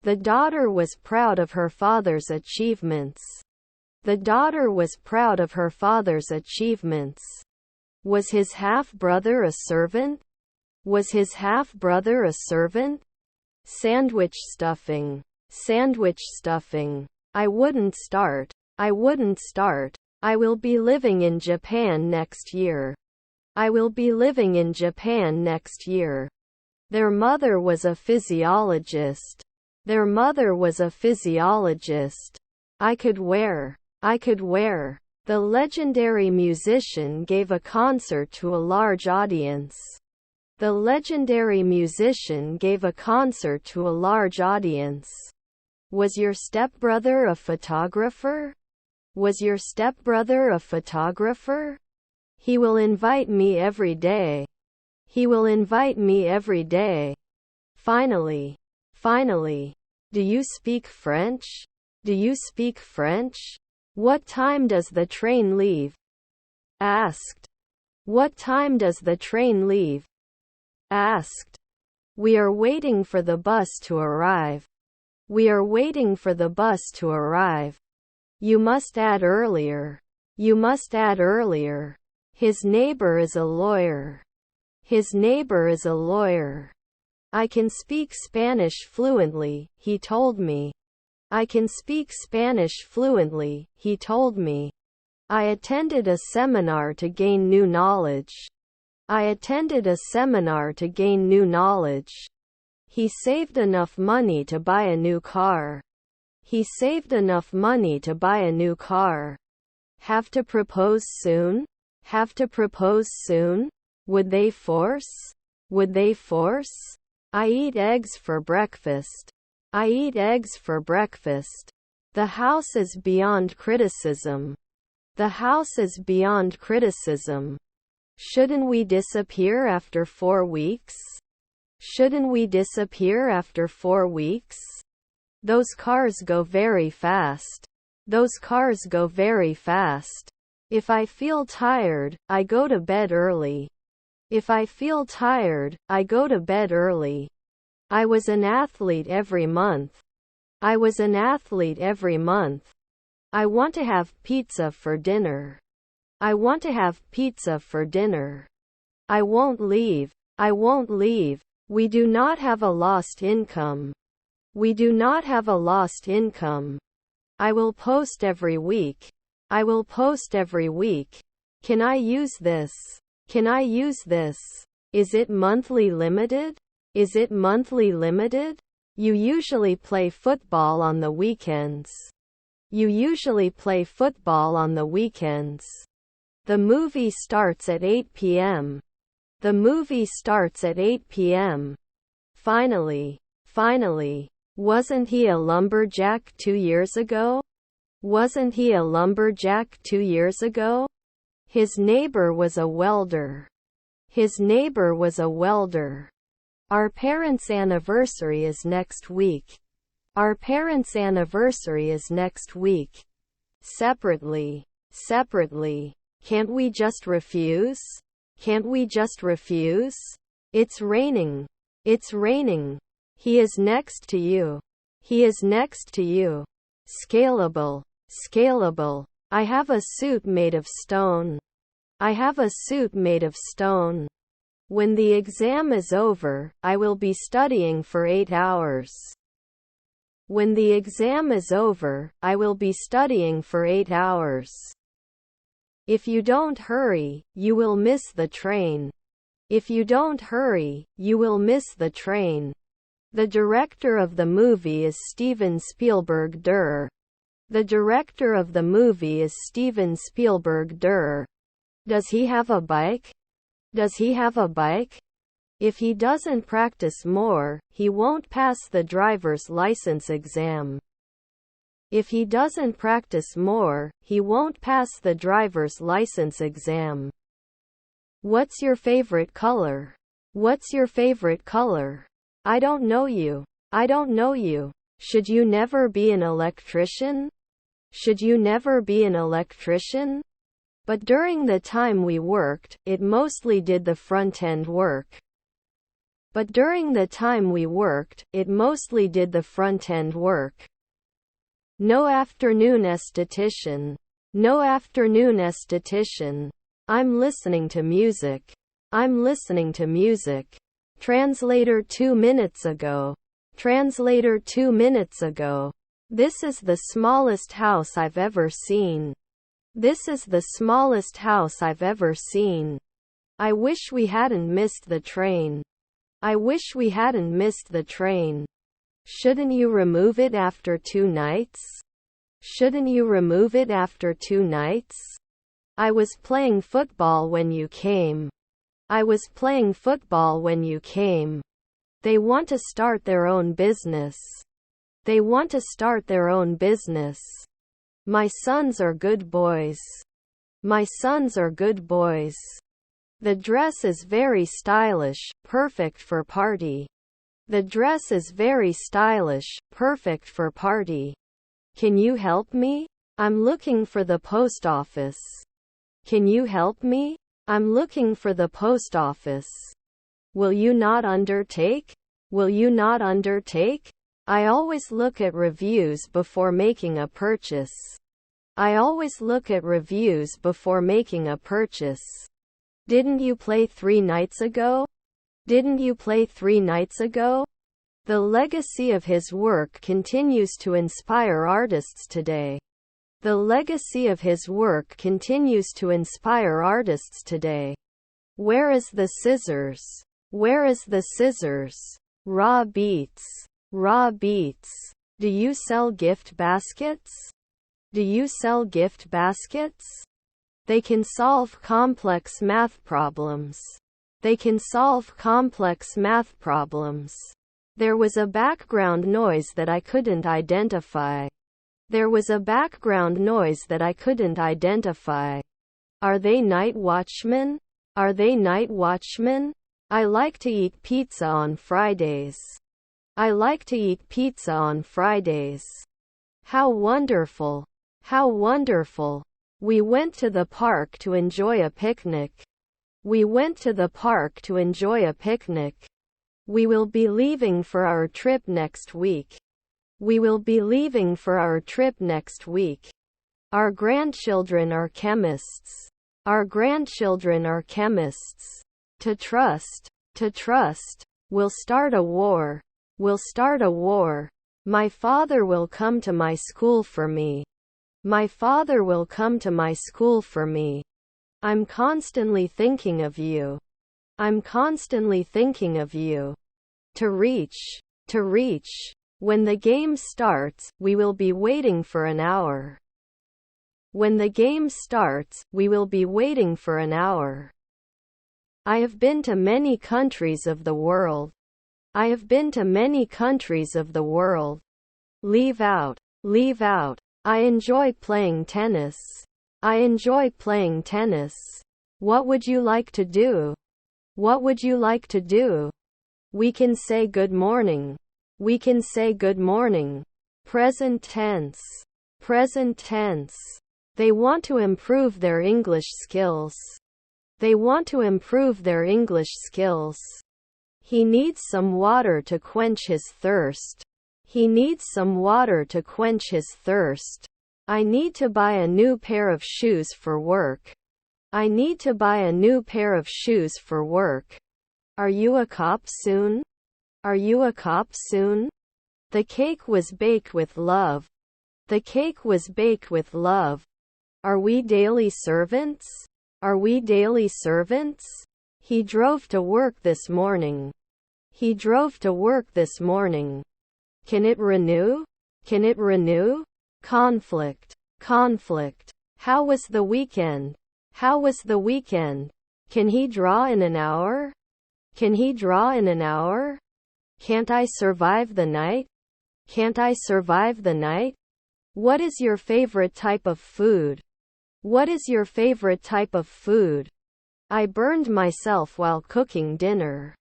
The daughter was proud of her father's achievements. The daughter was proud of her father's achievements. Was his half-brother a servant? Was his half-brother a servant? Sandwich stuffing. Sandwich stuffing. I wouldn't start. I wouldn't start. I will be living in Japan next year. I will be living in Japan next year. Their mother was a physiologist. Their mother was a physiologist. I could wear. I could wear. The legendary musician gave a concert to a large audience. The legendary musician gave a concert to a large audience. Was your stepbrother a photographer? Was your stepbrother a photographer? He will invite me every day. He will invite me every day. Finally. Finally. Do you speak French? Do you speak French? What time does the train leave? Asked. What time does the train leave? Asked. We are waiting for the bus to arrive. We are waiting for the bus to arrive. You must add earlier. You must add earlier. His neighbor is a lawyer. His neighbor is a lawyer. I can speak Spanish fluently, he told me. I can speak Spanish fluently, he told me. I attended a seminar to gain new knowledge. I attended a seminar to gain new knowledge. He saved enough money to buy a new car. He saved enough money to buy a new car. Have to propose soon? Have to propose soon? Would they force? Would they force? I eat eggs for breakfast. I eat eggs for breakfast. The house is beyond criticism. The house is beyond criticism. Shouldn't we disappear after 4 weeks? Shouldn't we disappear after 4 weeks? Those cars go very fast. Those cars go very fast. If I feel tired, I go to bed early. If I feel tired, I go to bed early. I was an athlete every month. I was an athlete every month. I want to have pizza for dinner. I want to have pizza for dinner. I won't leave. I won't leave. We do not have a lost income. We do not have a lost income. I will post every week. I will post every week. Can I use this? Can I use this? Is it monthly limited? Is it monthly limited? You usually play football on the weekends. You usually play football on the weekends. The movie starts at 8 p.m. The movie starts at 8 p.m. Finally. Finally. Wasn't he a lumberjack 2 years ago? Wasn't he a lumberjack 2 years ago? His neighbor was a welder. His neighbor was a welder. Our parents' anniversary is next week. Our parents' anniversary is next week. Separately. Separately. Can't we just refuse? Can't we just refuse? It's raining. It's raining. He is next to you. He is next to you. Scalable. Scalable. I have a suit made of stone. I have a suit made of stone. When the exam is over, I will be studying for 8 hours. When the exam is over, I will be studying for 8 hours. If you don't hurry, you will miss the train. If you don't hurry, you will miss the train. The director of the movie is Steven Spielberg. The director of the movie is Steven Spielberg. Does he have a bike? Does he have a bike? If he doesn't practice more, he won't pass the driver's license exam. If he doesn't practice more, he won't pass the driver's license exam. What's your favorite color? What's your favorite color? I don't know you. I don't know you. Should you never be an electrician? Should you never be an electrician? But during the time we worked, it mostly did the front-end work. But during the time we worked, it mostly did the front-end work. No afternoon esthetician. No afternoon esthetician. I'm listening to music. I'm listening to music. Translator 2 minutes ago. Translator 2 minutes ago. This is the smallest house I've ever seen. This is the smallest house I've ever seen. I wish we hadn't missed the train. I wish we hadn't missed the train. Shouldn't you remove it after 2 nights? Shouldn't you remove it after 2 nights? I was playing football when you came. I was playing football when you came. They want to start their own business. They want to start their own business. My sons are good boys. My sons are good boys. The dress is very stylish, perfect for party. The dress is very stylish, perfect for party. Can you help me? I'm looking for the post office. Can you help me? I'm looking for the post office. Will you not undertake? Will you not undertake? I always look at reviews before making a purchase. I always look at reviews before making a purchase. Didn't you play 3 nights ago? Didn't you play 3 nights ago? The legacy of his work continues to inspire artists today. The legacy of his work continues to inspire artists today. Where is the scissors? Where is the scissors? Raw beets. Raw beets. Do you sell gift baskets? Do you sell gift baskets? They can solve complex math problems. They can solve complex math problems. There was a background noise that I couldn't identify. There was a background noise that I couldn't identify. Are they night watchmen? Are they night watchmen? I like to eat pizza on Fridays. I like to eat pizza on Fridays. How wonderful! How wonderful! We went to the park to enjoy a picnic. We went to the park to enjoy a picnic. We will be leaving for our trip next week. We will be leaving for our trip next week. Our grandchildren are chemists. Our grandchildren are chemists. To trust. We'll start a war. We'll start a war. My father will come to my school for me. My father will come to my school for me. I'm constantly thinking of you. I'm constantly thinking of you. To reach. When the game starts, we will be waiting for an hour. When the game starts, we will be waiting for an hour. I have been to many countries of the world. I have been to many countries of the world. Leave out. I enjoy playing tennis. I enjoy playing tennis. What would you like to do? What would you like to do? We can say good morning. We can say good morning. Present tense. They want to improve their English skills. They want to improve their English skills. He needs some water to quench his thirst. He needs some water to quench his thirst. I need to buy a new pair of shoes for work. I need to buy a new pair of shoes for work. Are you a cop soon? Are you a cop soon? The cake was baked with love. The cake was baked with love. Are we daily servants? Are we daily servants? He drove to work this morning. He drove to work this morning. Can it renew? Can it renew? Conflict. How was the weekend? How was the weekend? Can he draw in an hour? Can he draw in an hour? Can't I survive the night? Can't I survive the night? What is your favorite type of food? What is your favorite type of food? I burned myself while cooking dinner.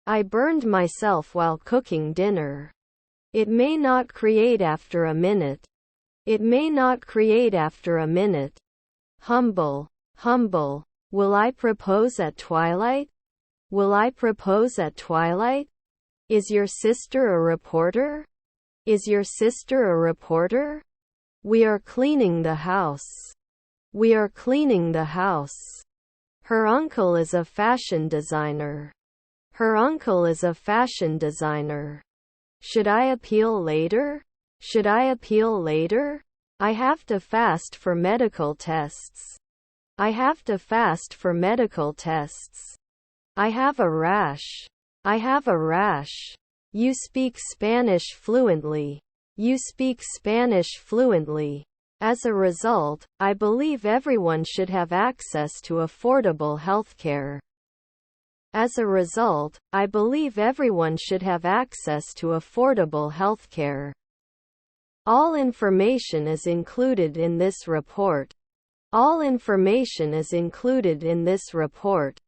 I burned myself while cooking dinner. It may not create after a minute. It may not create after a minute. Humble. Will I propose at twilight? Will I propose at twilight? Is your sister a reporter? Is your sister a reporter? We are cleaning the house. We are cleaning the house. Her uncle is a fashion designer. Her uncle is a fashion designer. Should I appeal later? Should I appeal later? I have to fast for medical tests. I have to fast for medical tests. I have a rash. I have a rash. You speak Spanish fluently. You speak Spanish fluently. As a result, I believe everyone should have access to affordable healthcare. As a result, I believe everyone should have access to affordable healthcare. All information is included in this report. All information is included in this report.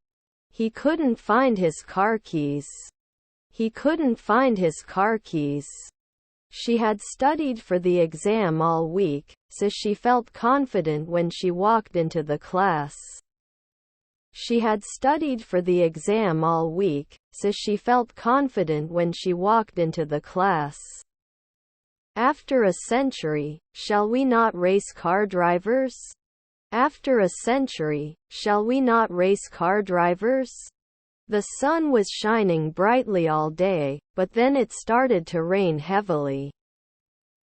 He couldn't find his car keys. He couldn't find his car keys. She had studied for the exam all week, so she felt confident when she walked into the class. She had studied for the exam all week, so she felt confident when she walked into the class. After a century, shall we not race car drivers? After a century, shall we not race car drivers? The sun was shining brightly all day, but then it started to rain heavily.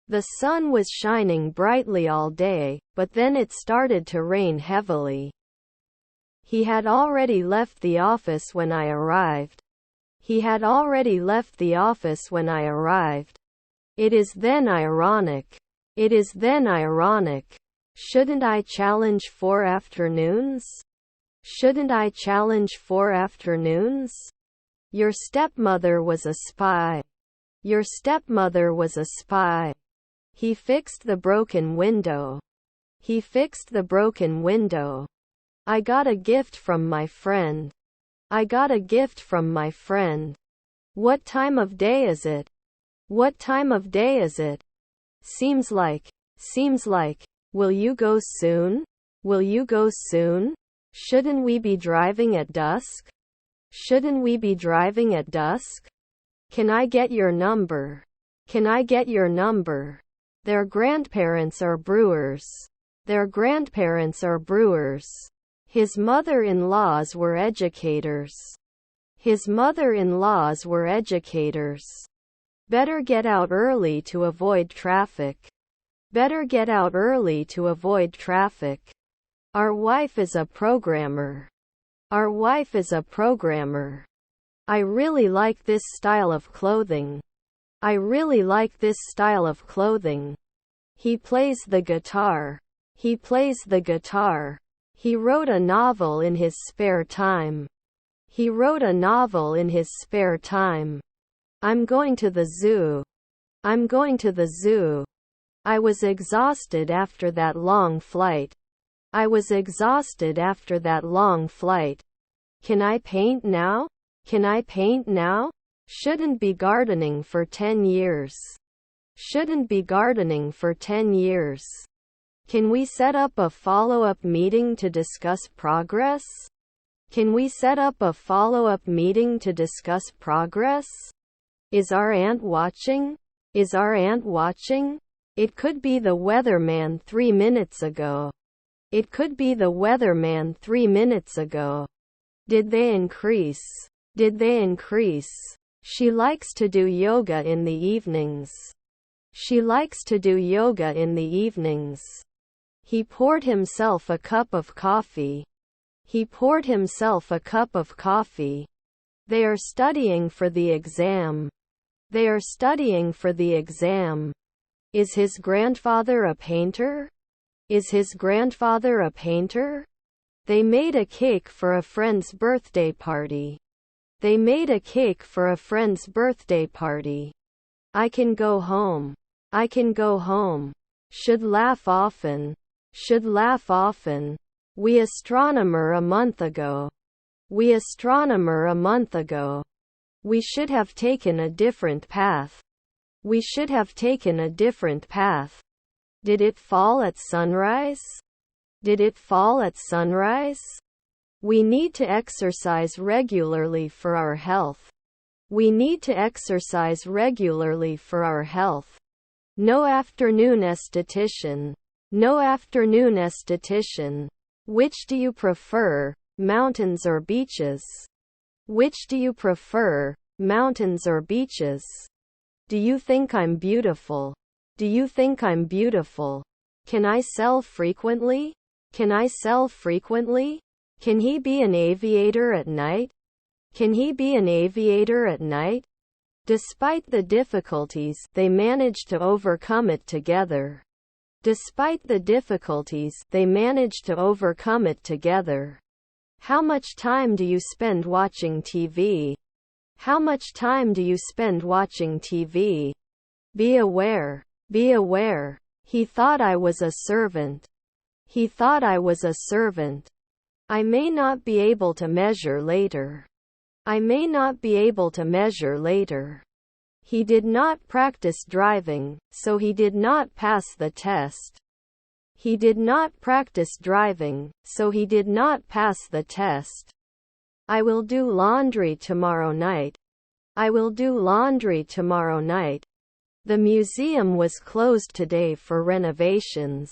The sun was shining brightly all day, but then it started to rain heavily. He had already left the office when I arrived. He had already left the office when I arrived. It is then ironic. It is then ironic. Shouldn't I challenge 4 afternoons? Shouldn't I challenge 4 afternoons? Your stepmother was a spy. Your stepmother was a spy. He fixed the broken window. He fixed the broken window. I got a gift from my friend. I got a gift from my friend. What time of day is it? What time of day is it? Seems like. Seems like. Will you go soon? Will you go soon? Shouldn't we be driving at dusk? Shouldn't we be driving at dusk? Can I get your number? Can I get your number? Their grandparents are brewers. Their grandparents are brewers. His mother-in-laws were educators. His mother-in-laws were educators. Better get out early to avoid traffic. Better get out early to avoid traffic. Our wife is a programmer. Our wife is a programmer. I really like this style of clothing. I really like this style of clothing. He plays the guitar. He plays the guitar. He wrote a novel in his spare time. He wrote a novel in his spare time. I'm going to the zoo. I'm going to the zoo. I was exhausted after that long flight. I was exhausted after that long flight. Can I paint now? Can I paint now? Shouldn't be gardening for 10 years. Shouldn't be gardening for 10 years. Can we set up a follow-up meeting to discuss progress? Can we set up a follow-up meeting to discuss progress? Is our aunt watching? Is our aunt watching? It could be the weatherman 3 minutes ago. It could be the weatherman 3 minutes ago. Did they increase? Did they increase? She likes to do yoga in the evenings. She likes to do yoga in the evenings. He poured himself a cup of coffee. He poured himself a cup of coffee. They are studying for the exam. They are studying for the exam. Is his grandfather a painter? Is his grandfather a painter? They made a cake for a friend's birthday party. They made a cake for a friend's birthday party. I can go home. I can go home. Should laugh often. Should laugh often. We astronomer a month ago. We astronomer a month ago. We should have taken a different path. We should have taken a different path. Did it fall at sunrise? Did it fall at sunrise? We need to exercise regularly for our health. We need to exercise regularly for our health. No afternoon esthetician. No afternoon esthetician. Which do you prefer, mountains or beaches? Which do you prefer, mountains or beaches? Do you think I'm beautiful? Do you think I'm beautiful? Can I sell frequently? Can I sell frequently? Can he be an aviator at night? Can he be an aviator at night? Despite the difficulties, they managed to overcome it together. Despite the difficulties, they managed to overcome it together. How much time do you spend watching TV? How much time do you spend watching TV? Be aware. Be aware. He thought I was a servant. He thought I was a servant. I may not be able to measure later. I may not be able to measure later. He did not practice driving, so he did not pass the test. He did not practice driving, so he did not pass the test. I will do laundry tomorrow night. I will do laundry tomorrow night. The museum was closed today for renovations.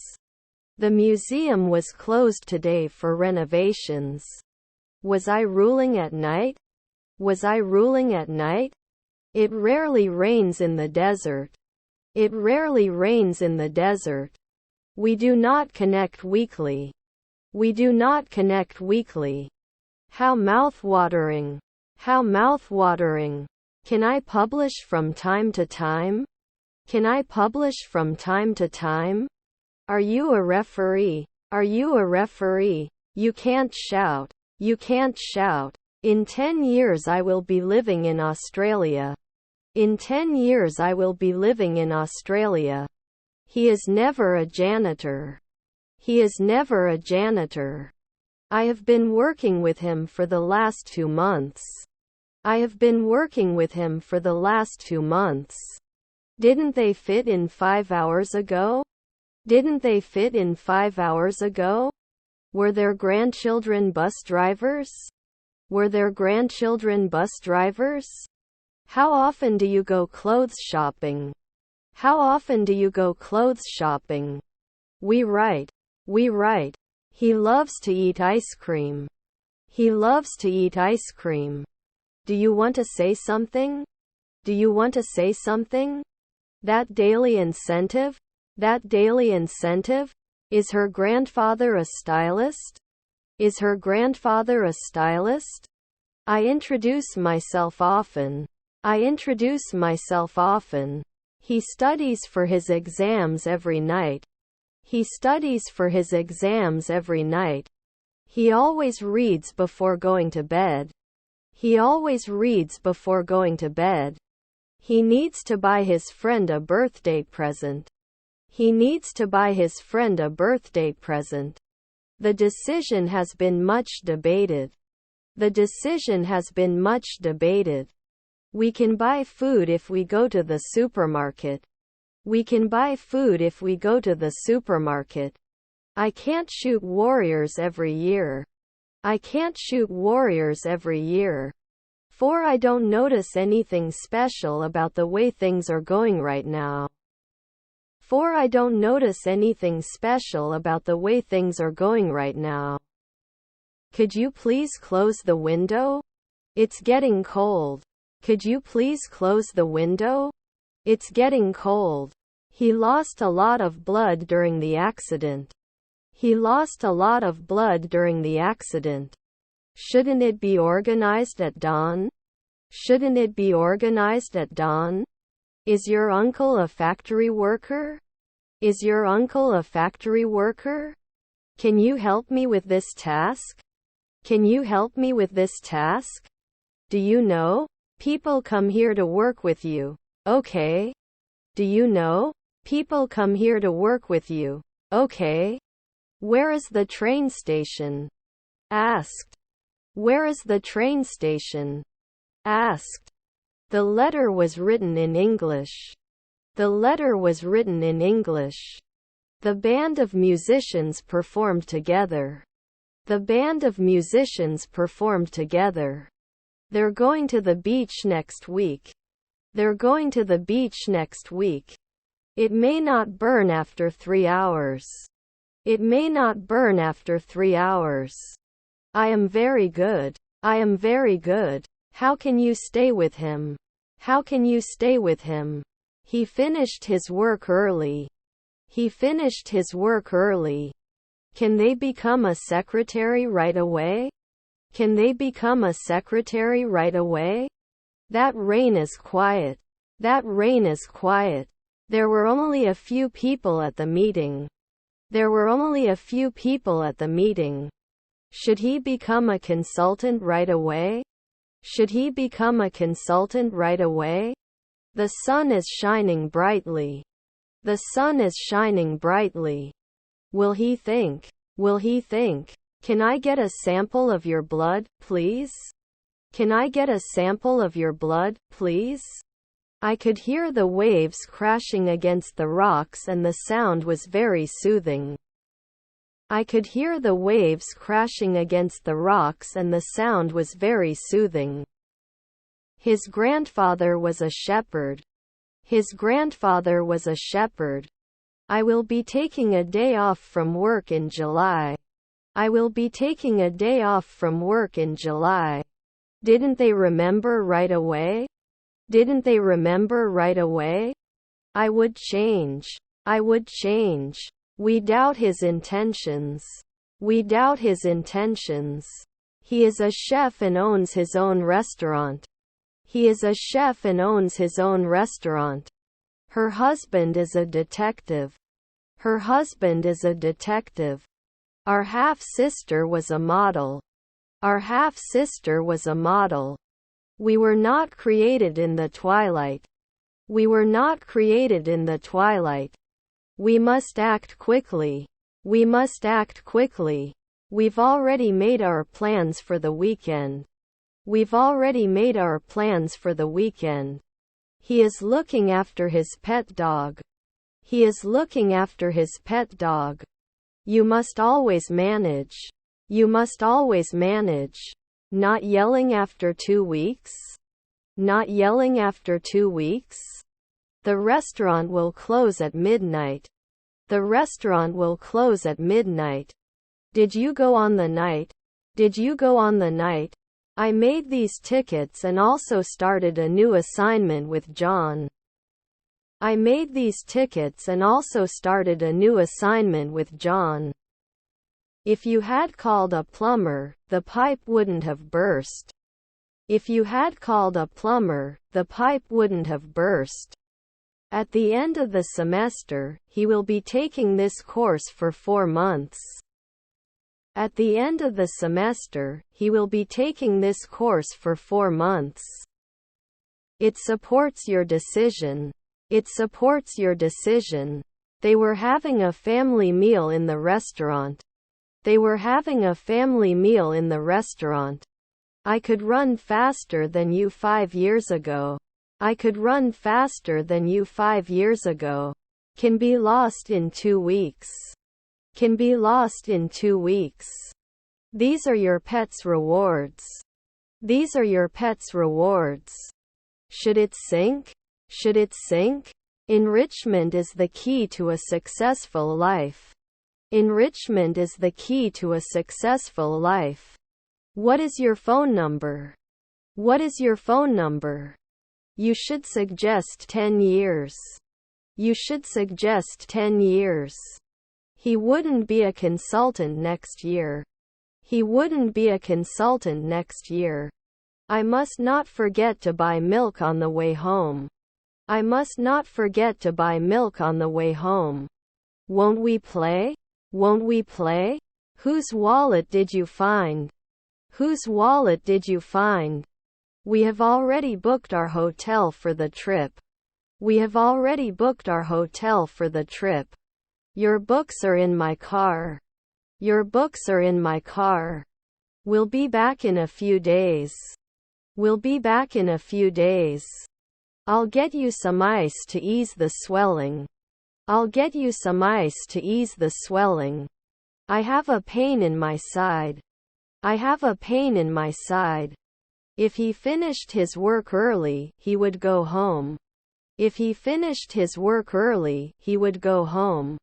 The museum was closed today for renovations. Was I ruling at night? Was I ruling at night? It rarely rains in the desert. It rarely rains in the desert. We do not connect weekly. We do not connect weekly. How mouth-watering. How mouth-watering. Can I publish from time to time? Can I publish from time to time? Are you a referee? Are you a referee? You can't shout. You can't shout. In 10 years I will be living in Australia. In 10 years I will be living in Australia. He is never a janitor. He is never a janitor. I have been working with him for the last 2 months. I have been working with him for the last 2 months. Didn't they fit in 5 hours ago? Didn't they fit in 5 hours ago? Were their grandchildren bus drivers? Were their grandchildren bus drivers? How often do you go clothes shopping? How often do you go clothes shopping? We write. We write. He loves to eat ice cream. He loves to eat ice cream. Do you want to say something? Do you want to say something? That daily incentive? That daily incentive? Is her grandfather a stylist? Is her grandfather a stylist? I introduce myself often. I introduce myself often. He studies for his exams every night. He studies for his exams every night. He always reads before going to bed. He always reads before going to bed. He needs to buy his friend a birthday present. He needs to buy his friend a birthday present. The decision has been much debated. The decision has been much debated. We can buy food if we go to the supermarket. We can buy food if we go to the supermarket. I can't shoot warriors every year. I can't shoot warriors every year. For I don't notice anything special about the way things are going right now. For I don't notice anything special about the way things are going right now. Could you please close the window? It's getting cold. Could you please close the window? It's getting cold. He lost a lot of blood during the accident. He lost a lot of blood during the accident. Shouldn't it be organized at dawn? Shouldn't it be organized at dawn? Is your uncle a factory worker? Is your uncle a factory worker? Can you help me with this task? Can you help me with this task? Do you know? People come here to work with you. Okay. Do you know? People come here to work with you. Okay. Where is the train station? Asked. Where is the train station? Asked. The letter was written in English. The letter was written in English. The band of musicians performed together. The band of musicians performed together. They're going to the beach next week. They're going to the beach next week. It may not burn after 3 hours. It may not burn after 3 hours. I am very good. I am very good. How can you stay with him? How can you stay with him? He finished his work early. He finished his work early. Can they become a secretary right away? Can they become a secretary right away? That rain is quiet. That rain is quiet. There were only a few people at the meeting. There were only a few people at the meeting. Should he become a consultant right away? Should he become a consultant right away? The sun is shining brightly. The sun is shining brightly. Will he think? Will he think? Can I get a sample of your blood, please? Can I get a sample of your blood, please? I could hear the waves crashing against the rocks and the sound was very soothing. I could hear the waves crashing against the rocks and the sound was very soothing. His grandfather was a shepherd. His grandfather was a shepherd. I will be taking a day off from work in July. I will be taking a day off from work in July. Didn't they remember right away? Didn't they remember right away? I would change. I would change. We doubt his intentions. We doubt his intentions. He is a chef and owns his own restaurant. He is a chef and owns his own restaurant. Her husband is a detective. Her husband is a detective. Our half-sister was a model. Our half-sister was a model. We were not created in the twilight. We were not created in the twilight. We must act quickly. We must act quickly. We've already made our plans for the weekend. We've already made our plans for the weekend. He is looking after his pet dog. He is looking after his pet dog. You must always manage. You must always manage. Not yelling after 2 weeks? Not yelling after 2 weeks? The restaurant will close at midnight. The restaurant will close at midnight. Did you go on the night? Did you go on the night? I made these tickets and also started a new assignment with John. I made these tickets and also started a new assignment with John. If you had called a plumber, the pipe wouldn't have burst. If you had called a plumber, the pipe wouldn't have burst. At the end of the semester, he will be taking this course for 4 months. At the end of the semester, he will be taking this course for 4 months. It supports your decision. It supports your decision. They were having a family meal in the restaurant. They were having a family meal in the restaurant. I could run faster than you 5 years ago. I could run faster than you 5 years ago. Can be lost in 2 weeks. Can be lost in 2 weeks. These are your pet's rewards. These are your pet's rewards. Should it sink? Should it sink? Enrichment is the key to a successful life. Enrichment is the key to a successful life. What is your phone number? What is your phone number? You should suggest 10 years. You should suggest 10 years. He wouldn't be a consultant next year. He wouldn't be a consultant next year. I must not forget to buy milk on the way home. I must not forget to buy milk on the way home. Won't we play? Won't we play? Whose wallet did you find? Whose wallet did you find? We have already booked our hotel for the trip. We have already booked our hotel for the trip. Your books are in my car. Your books are in my car. We'll be back in a few days. We'll be back in a few days. I'll get you some ice to ease the swelling. I'll get you some ice to ease the swelling. I have a pain in my side. I have a pain in my side. If he finished his work early, he would go home. If he finished his work early, he would go home.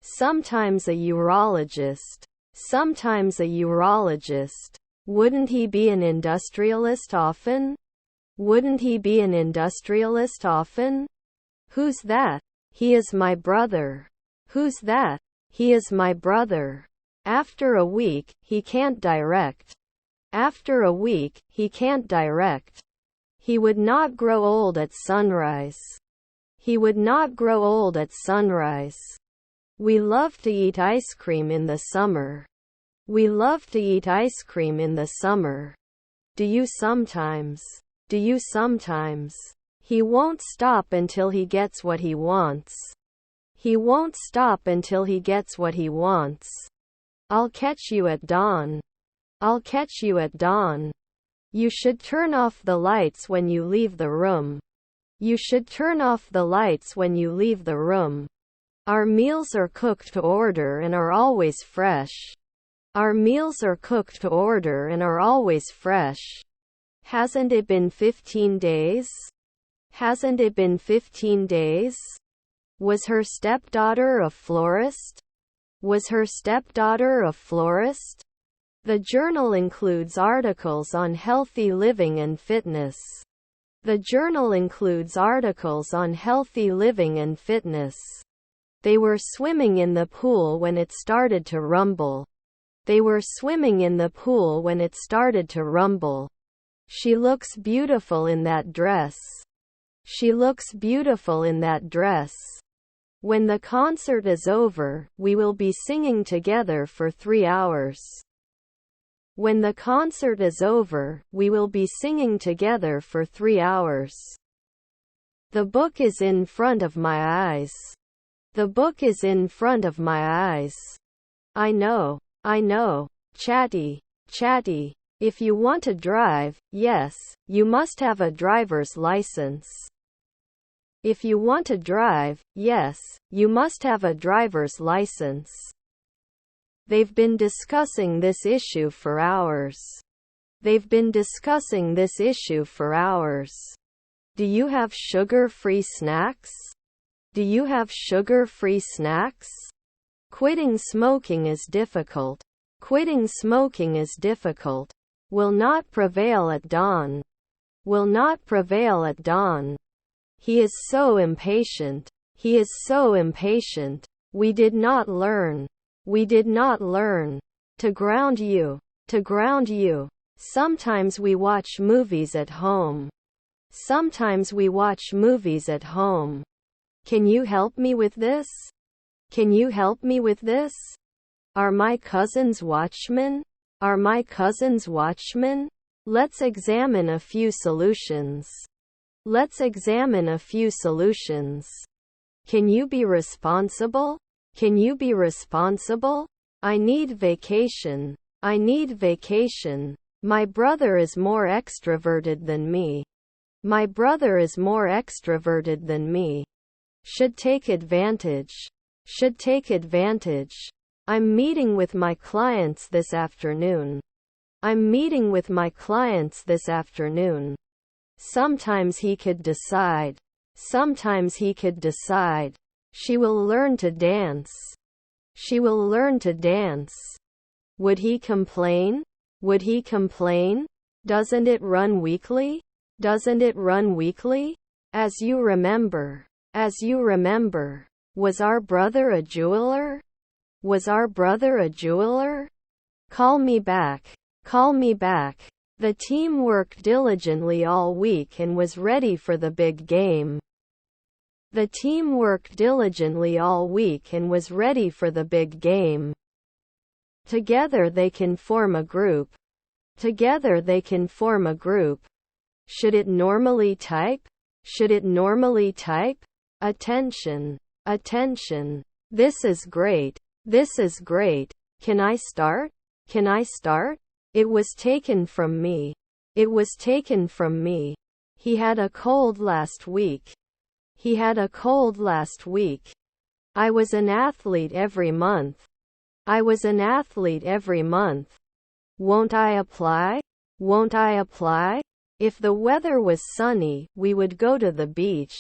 Sometimes a urologist. Sometimes a urologist. Wouldn't he be an industrialist often? Wouldn't he be an industrialist often? Who's that? He is my brother. Who's that? He is my brother. After a week, he can't direct. After a week, he can't direct. He would not grow old at sunrise. He would not grow old at sunrise. We love to eat ice cream in the summer. We love to eat ice cream in the summer. Do you sometimes? Do you sometimes? He won't stop until he gets what he wants. He won't stop until he gets what he wants. I'll catch you at dawn. I'll catch you at dawn. You should turn off the lights when you leave the room. You should turn off the lights when you leave the room. Our meals are cooked to order and are always fresh. Our meals are cooked to order and are always fresh. Hasn't it been 15 days? Hasn't it been 15 days? Was her stepdaughter a florist? Was her stepdaughter a florist? The journal includes articles on healthy living and fitness. The journal includes articles on healthy living and fitness. They were swimming in the pool when it started to rumble. They were swimming in the pool when it started to rumble. She looks beautiful in that dress. She looks beautiful in that dress. When the concert is over, we will be singing together for 3 hours. When the concert is over, we will be singing together for 3 hours. The book is in front of my eyes. The book is in front of my eyes. I know. I know. Chatty. Chatty. If you want to drive, yes, you must have a driver's license. If you want to drive, yes, you must have a driver's license. They've been discussing this issue for hours. They've been discussing this issue for hours. Do you have sugar-free snacks? Do you have sugar-free snacks? Quitting smoking is difficult. Quitting smoking is difficult. Will not prevail at dawn. Will not prevail at dawn. He is so impatient. He is so impatient. We did not learn. We did not learn. To ground you. To ground you. Sometimes we watch movies at home. Sometimes we watch movies at home. Can you help me with this? Can you help me with this? Are my cousins watchmen? Are my cousins watchmen? Let's examine a few solutions. Let's examine a few solutions. Can you be responsible? Can you be responsible? I need vacation. I need vacation. My brother is more extroverted than me. My brother is more extroverted than me. Should take advantage. Should take advantage. I'm meeting with my clients this afternoon. I'm meeting with my clients this afternoon. Sometimes he could decide. Sometimes he could decide. She will learn to dance. She will learn to dance. Would he complain? Would he complain? Doesn't it run weekly? Doesn't it run weekly? As you remember. As you remember. Was our brother a jeweler? Was our brother a jeweler? Call me back. Call me back. The team worked diligently all week and was ready for the big game. The team worked diligently all week and was ready for the big game. Together they can form a group. Together they can form a group. Should it normally type? Should it normally type? Attention. Attention. This is great. This is great. Can I start? Can I start? It was taken from me. It was taken from me. He had a cold last week. He had a cold last week. I was an athlete every month. I was an athlete every month. Won't I apply? Won't I apply? If the weather was sunny, we would go to the beach.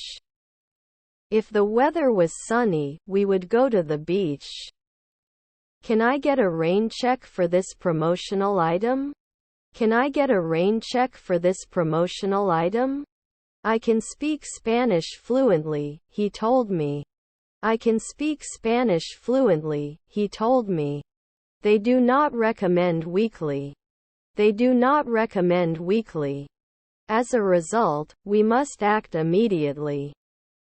If the weather was sunny, we would go to the beach. Can I get a rain check for this promotional item? Can I get a rain check for this promotional item? I can speak Spanish fluently, he told me. I can speak Spanish fluently, he told me. They do not recommend weekly. They do not recommend weekly. As a result, we must act immediately.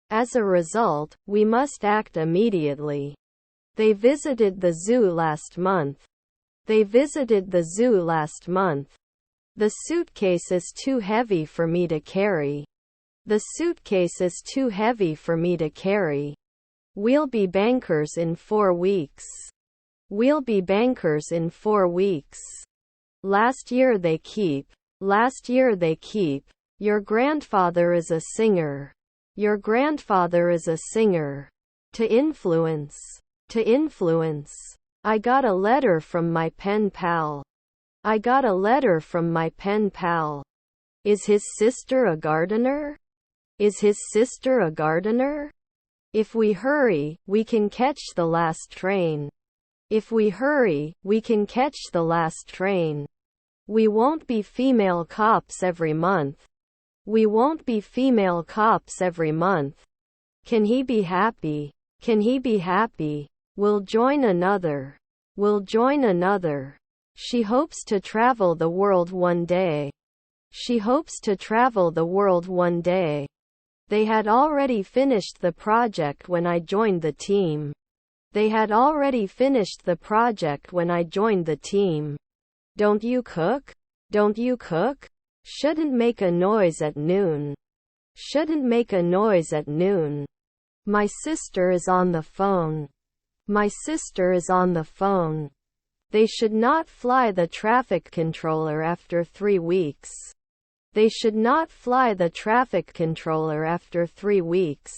As a result, we must act immediately. They visited the zoo last month. They visited the zoo last month. The suitcase is too heavy for me to carry. The suitcase is too heavy for me to carry. We'll be bankers in 4 weeks. We'll be bankers in 4 weeks. Last year they keep. Last year they keep. Your grandfather is a singer. Your grandfather is a singer. To influence. To influence. I got a letter from my pen pal. I got a letter from my pen pal. Is his sister a gardener? Is his sister a gardener? If we hurry, we can catch the last train. If we hurry, we can catch the last train. We won't be female cops every month. We won't be female cops every month. Can he be happy? Can he be happy? We'll join another. We'll join another. She hopes to travel the world one day. She hopes to travel the world one day. They had already finished the project when I joined the team. They had already finished the project when I joined the team. Don't you cook? Don't you cook? Shouldn't make a noise at noon. Shouldn't make a noise at noon. My sister is on the phone. My sister is on the phone. They should not fly the traffic controller after 3 weeks. They should not fly the traffic controller after 3 weeks.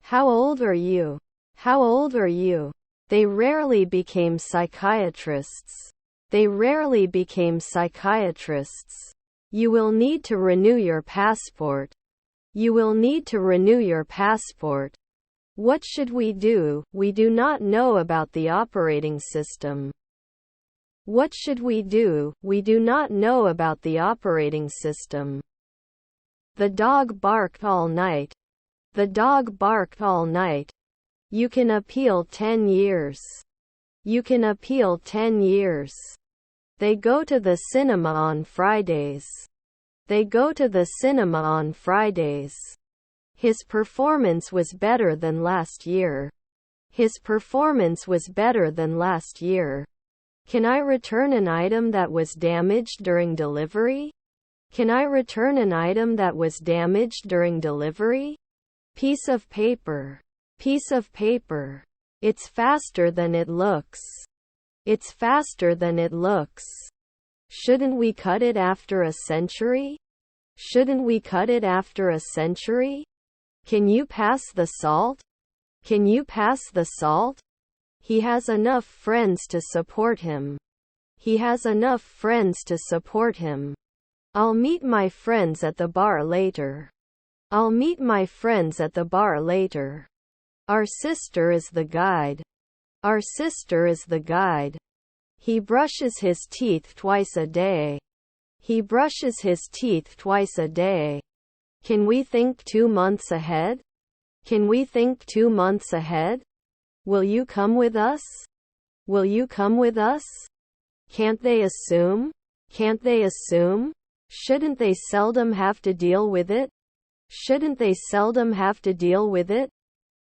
How old are you? How old are you? They rarely became psychiatrists. They rarely became psychiatrists. You will need to renew your passport. You will need to renew your passport. What should we do? We do not know about the operating system. What should we do? We do not know about the operating system. The dog barked all night. The dog barked all night. You can appeal 10 years. You can appeal 10 years. They go to the cinema on Fridays. They go to the cinema on Fridays. His performance was better than last year. His performance was better than last year. Can I return an item that was damaged during delivery? Can I return an item that was damaged during delivery? Piece of paper. Piece of paper. It's faster than it looks. It's faster than it looks. Shouldn't we cut it after a century? Shouldn't we cut it after a century? Can you pass the salt? Can you pass the salt? He has enough friends to support him. He has enough friends to support him. I'll meet my friends at the bar later. I'll meet my friends at the bar later. Our sister is the guide. Our sister is the guide. He brushes his teeth twice a day. He brushes his teeth twice a day. Can we think 2 months ahead? Can we think 2 months ahead? Will you come with us? Will you come with us? Can't they assume? Can't they assume? Shouldn't they seldom have to deal with it? Shouldn't they seldom have to deal with it?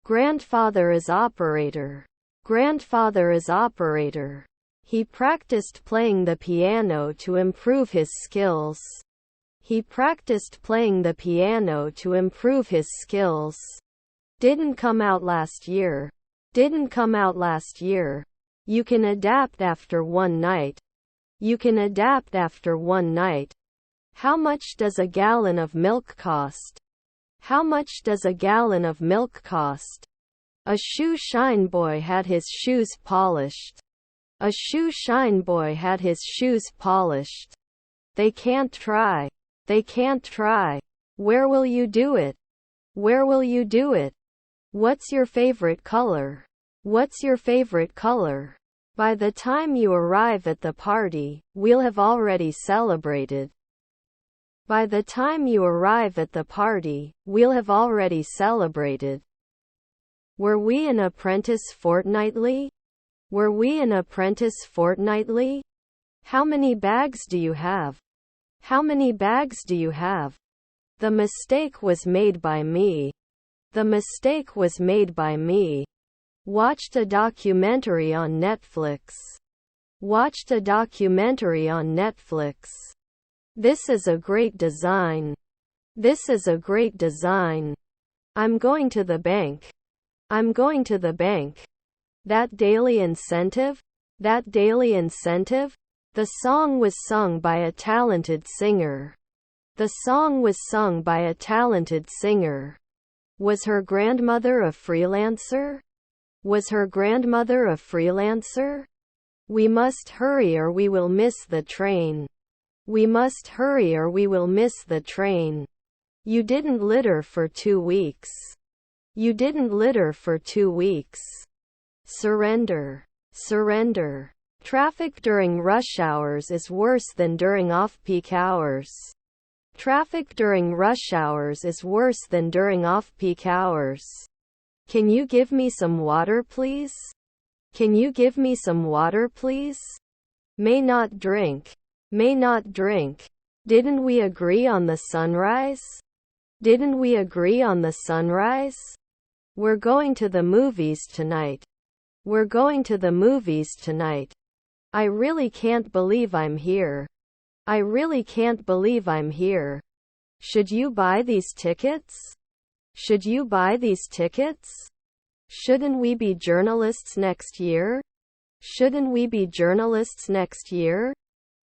Grandfather is operator. Grandfather is operator. He practiced playing the piano to improve his skills. He practiced playing the piano to improve his skills. Didn't come out last year. Didn't come out last year. You can adapt after one night. You can adapt after one night. How much does a gallon of milk cost? How much does a gallon of milk cost? A shoe shine boy had his shoes polished. A shoe shine boy had his shoes polished. They can't try. They can't try. Where will you do it? Where will you do it? What's your favorite color? What's your favorite color? By the time you arrive at the party, we'll have already celebrated. By the time you arrive at the party, we'll have already celebrated. Were we an apprentice fortnightly? Were we an apprentice fortnightly? How many bags do you have? How many bags do you have? The mistake was made by me. The mistake was made by me. Watched a documentary on Netflix. Watched a documentary on Netflix. This is a great design. This is a great design. I'm going to the bank. I'm going to the bank. That daily incentive? That daily incentive? The song was sung by a talented singer. The song was sung by a talented singer. Was her grandmother a freelancer? Was her grandmother a freelancer? We must hurry or we will miss the train. We must hurry or we will miss the train. You didn't litter for 2 weeks. You didn't litter for 2 weeks. Surrender. Surrender. Traffic during rush hours is worse than during off-peak hours. Traffic during rush hours is worse than during off-peak hours. Can you give me some water, please? Can you give me some water, please? May not drink. May not drink. Didn't we agree on the sunrise? Didn't we agree on the sunrise? We're going to the movies tonight. We're going to the movies tonight. I really can't believe I'm here. I really can't believe I'm here. Should you buy these tickets? Should you buy these tickets? Shouldn't we be journalists next year? Shouldn't we be journalists next year?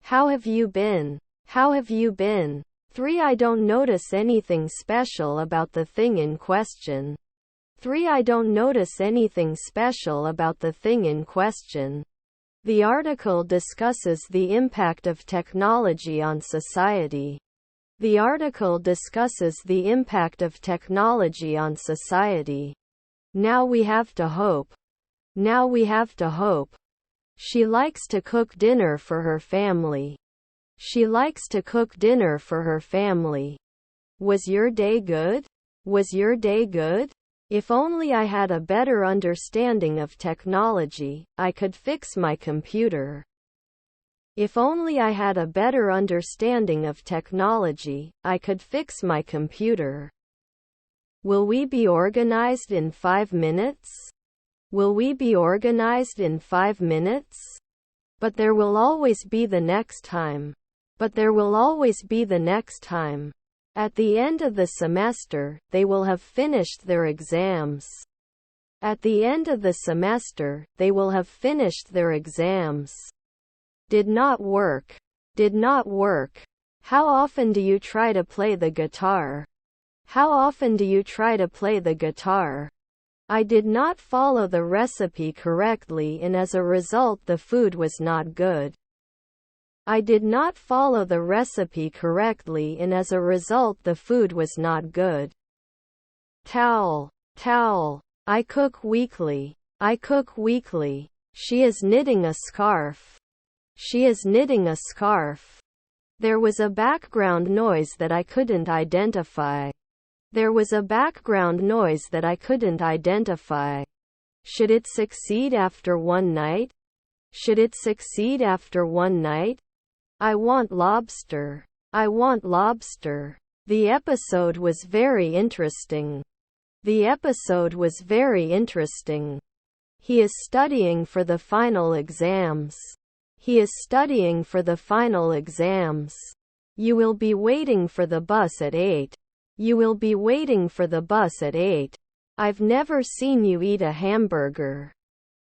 How have you been? How have you been? 3. I don't notice anything special about the thing in question. 3. I don't notice anything special about the thing in question. The article discusses the impact of technology on society. The article discusses the impact of technology on society. Now we have to hope. Now we have to hope. She likes to cook dinner for her family. She likes to cook dinner for her family. Was your day good? Was your day good? If only I had a better understanding of technology, I could fix my computer. If only I had a better understanding of technology, I could fix my computer. Will we be organized in 5 minutes? Will we be organized in 5 minutes? But there will always be the next time. But there will always be the next time. At the end of the semester, they will have finished their exams. At the end of the semester, they will have finished their exams. Did not work. Did not work. How often do you try to play the guitar? How often do you try to play the guitar? I did not follow the recipe correctly and as a result the food was not good. I did not follow the recipe correctly and as a result the food was not good. Towel. Towel. I cook weekly. I cook weekly. She is knitting a scarf. She is knitting a scarf. There was a background noise that I couldn't identify. There was a background noise that I couldn't identify. Should it succeed after one night? Should it succeed after one night? I want lobster. I want lobster. The episode was very interesting. The episode was very interesting. He is studying for the final exams. He is studying for the final exams. You will be waiting for the bus at 8. You will be waiting for the bus at 8. I've never seen you eat a hamburger.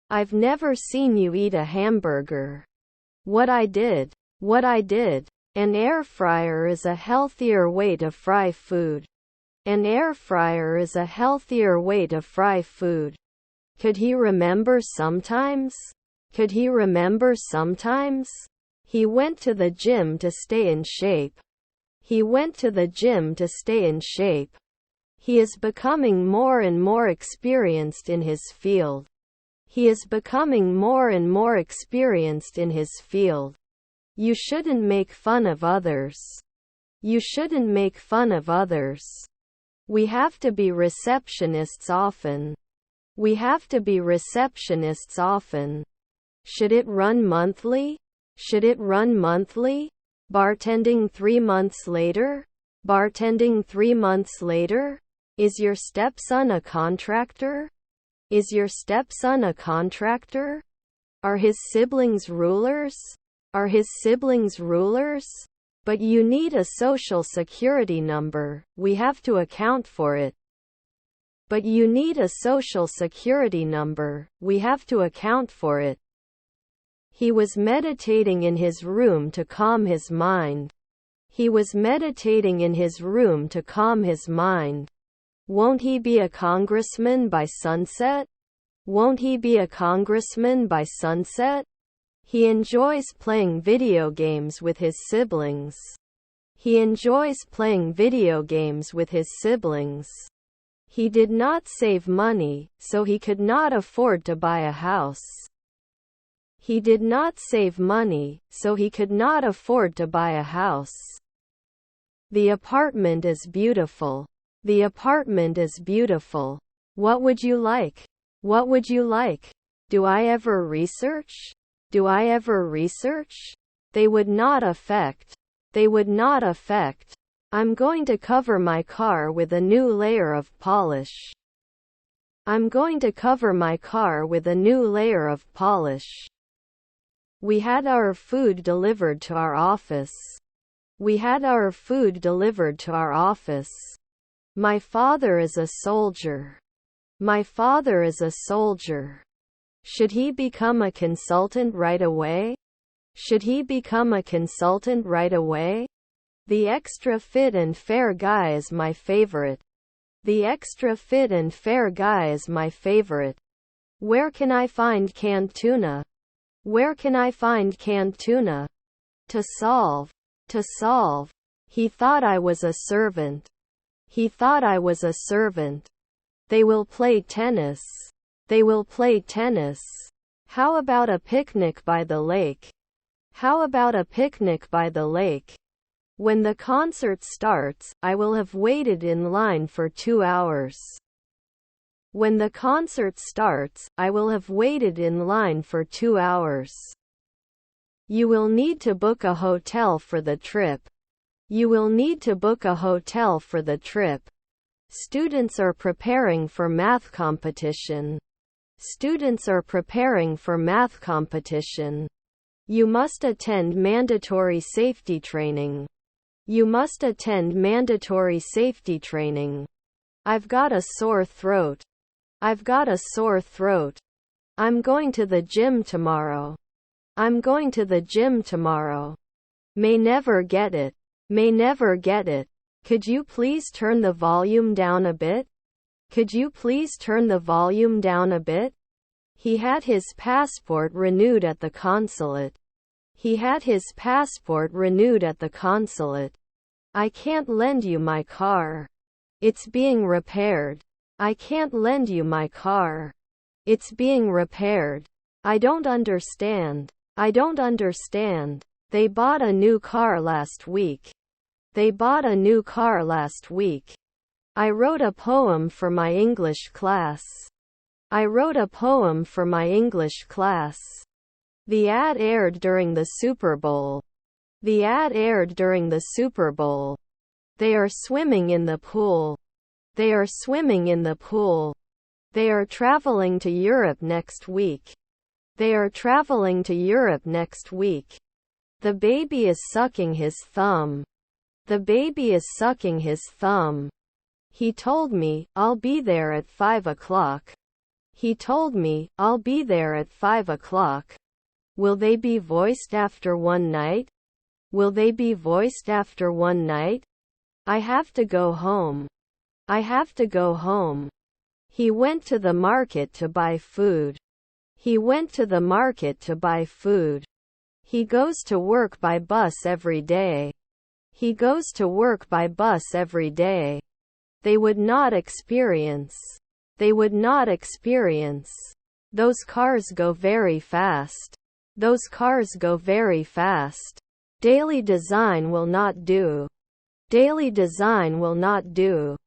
I've never seen you eat a hamburger. What I did. What I did. An air fryer is a healthier way to fry food. An air fryer is a healthier way to fry food. Could he remember sometimes? Could he remember sometimes? He went to the gym to stay in shape. He went to the gym to stay in shape. He is becoming more and more experienced in his field. He is becoming more and more experienced in his field. You shouldn't make fun of others. You shouldn't make fun of others. We have to be receptionists often. We have to be receptionists often. Should it run monthly? Should it run monthly? Bartending 3 months later? Bartending 3 months later? Is your stepson a contractor? Is your stepson a contractor? Are his siblings rulers? Are his siblings rulers? But you need a social security number, we have to account for it. But you need a social security number, we have to account for it. He was meditating in his room to calm his mind. He was meditating in his room to calm his mind. Won't he be a congressman by sunset? Won't he be a congressman by sunset? He enjoys playing video games with his siblings. He enjoys playing video games with his siblings. He did not save money, so he could not afford to buy a house. He did not save money, so he could not afford to buy a house. The apartment is beautiful. The apartment is beautiful. What would you like? What would you like? Do I ever research? Do I ever research? They would not affect. They would not affect. I'm going to cover my car with a new layer of polish. I'm going to cover my car with a new layer of polish. We had our food delivered to our office. We had our food delivered to our office. My father is a soldier. My father is a soldier. Should he become a consultant right away? Should he become a consultant right away? The extra fit and fair guy is my favorite. The extra fit and fair guy is my favorite. Where can I find canned tuna? Where can I find canned tuna? To solve. To solve. He thought I was a servant. He thought I was a servant. They will play tennis. They will play tennis. How about a picnic by the lake? How about a picnic by the lake? When the concert starts, I will have waited in line for 2 hours. When the concert starts, I will have waited in line for 2 hours. You will need to book a hotel for the trip. You will need to book a hotel for the trip. Students are preparing for math competition. Students are preparing for math competition. You must attend mandatory safety training. You must attend mandatory safety training. I've got a sore throat. I've got a sore throat. I'm going to the gym tomorrow. I'm going to the gym tomorrow. May never get it. May never get it. Could you please turn the volume down a bit? Could you please turn the volume down a bit? He had his passport renewed at the consulate. He had his passport renewed at the consulate. I can't lend you my car. It's being repaired. I can't lend you my car. It's being repaired. I don't understand. I don't understand. They bought a new car last week. They bought a new car last week. I wrote a poem for my English class. I wrote a poem for my English class. The ad aired during the Super Bowl. The ad aired during the Super Bowl. They are swimming in the pool. They are swimming in the pool. They are traveling to Europe next week. They are traveling to Europe next week. The baby is sucking his thumb. The baby is sucking his thumb. He told me, I'll be there at 5 o'clock. He told me, I'll be there at 5 o'clock. Will they be voiced after one night? Will they be voiced after one night? I have to go home. I have to go home. He went to the market to buy food. He went to the market to buy food. He goes to work by bus every day. He goes to work by bus every day. They would not experience. They would not experience. Those cars go very fast. Those cars go very fast. Daily design will not do. Daily design will not do.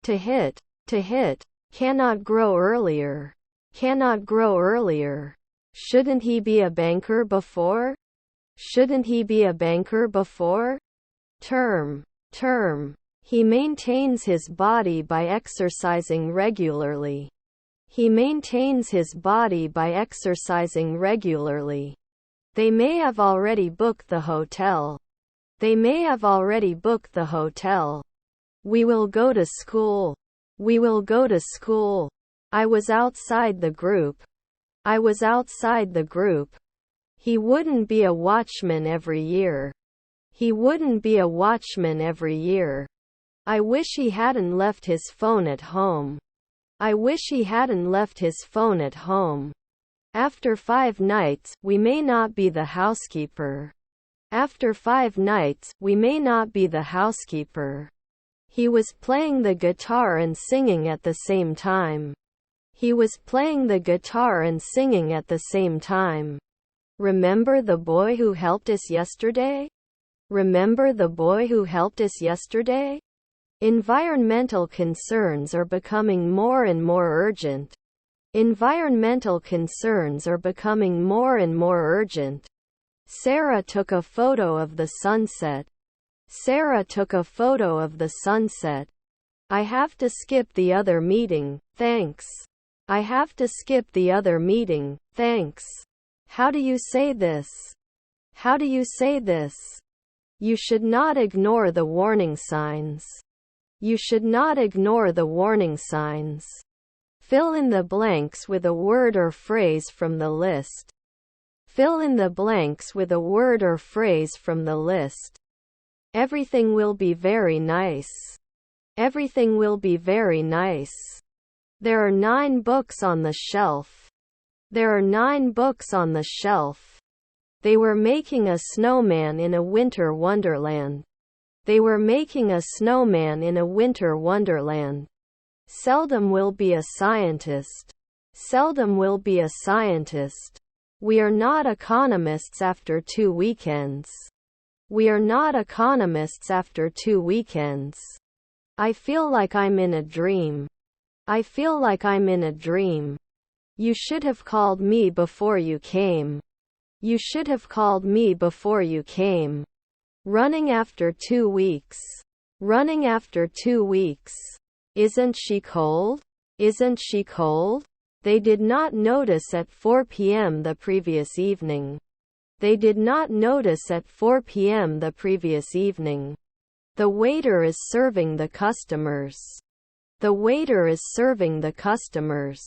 To hit. To hit. Cannot grow earlier. Cannot grow earlier. Shouldn't he be a banker before? Shouldn't he be a banker before? Term. Term. He maintains his body by exercising regularly. He maintains his body by exercising regularly. They may have already booked the hotel. They may have already booked the hotel. We will go to school. We will go to school. I was outside the group. I was outside the group. He wouldn't be a watchman every year. He wouldn't be a watchman every year. I wish he hadn't left his phone at home. I wish he hadn't left his phone at home. After 5 nights, we may not be the housekeeper. After 5 nights, we may not be the housekeeper. He was playing the guitar and singing at the same time. He was playing the guitar and singing at the same time. Remember the boy who helped us yesterday? Remember the boy who helped us yesterday? Environmental concerns are becoming more and more urgent. Environmental concerns are becoming more and more urgent. Sarah took a photo of the sunset. Sarah took a photo of the sunset. I have to skip the other meeting, thanks. I have to skip the other meeting, thanks. How do you say this? How do you say this? You should not ignore the warning signs. You should not ignore the warning signs. Fill in the blanks with a word or phrase from the list. Fill in the blanks with a word or phrase from the list. Everything will be very nice. Everything will be very nice. There are 9 books on the shelf. There are 9 books on the shelf. They were making a snowman in a winter wonderland. They were making a snowman in a winter wonderland. Seldom will be a scientist. Seldom will be a scientist. We are not economists after 2 weekends. We are not economists after 2 weekends. I feel like I'm in a dream. I feel like I'm in a dream. You should have called me before you came. You should have called me before you came. Running after 2 weeks. Running after 2 weeks. Isn't she cold? Isn't she cold? They did not notice at 4 p.m. the previous evening. They did not notice at 4 p.m. the previous evening. The waiter is serving the customers. The waiter is serving the customers.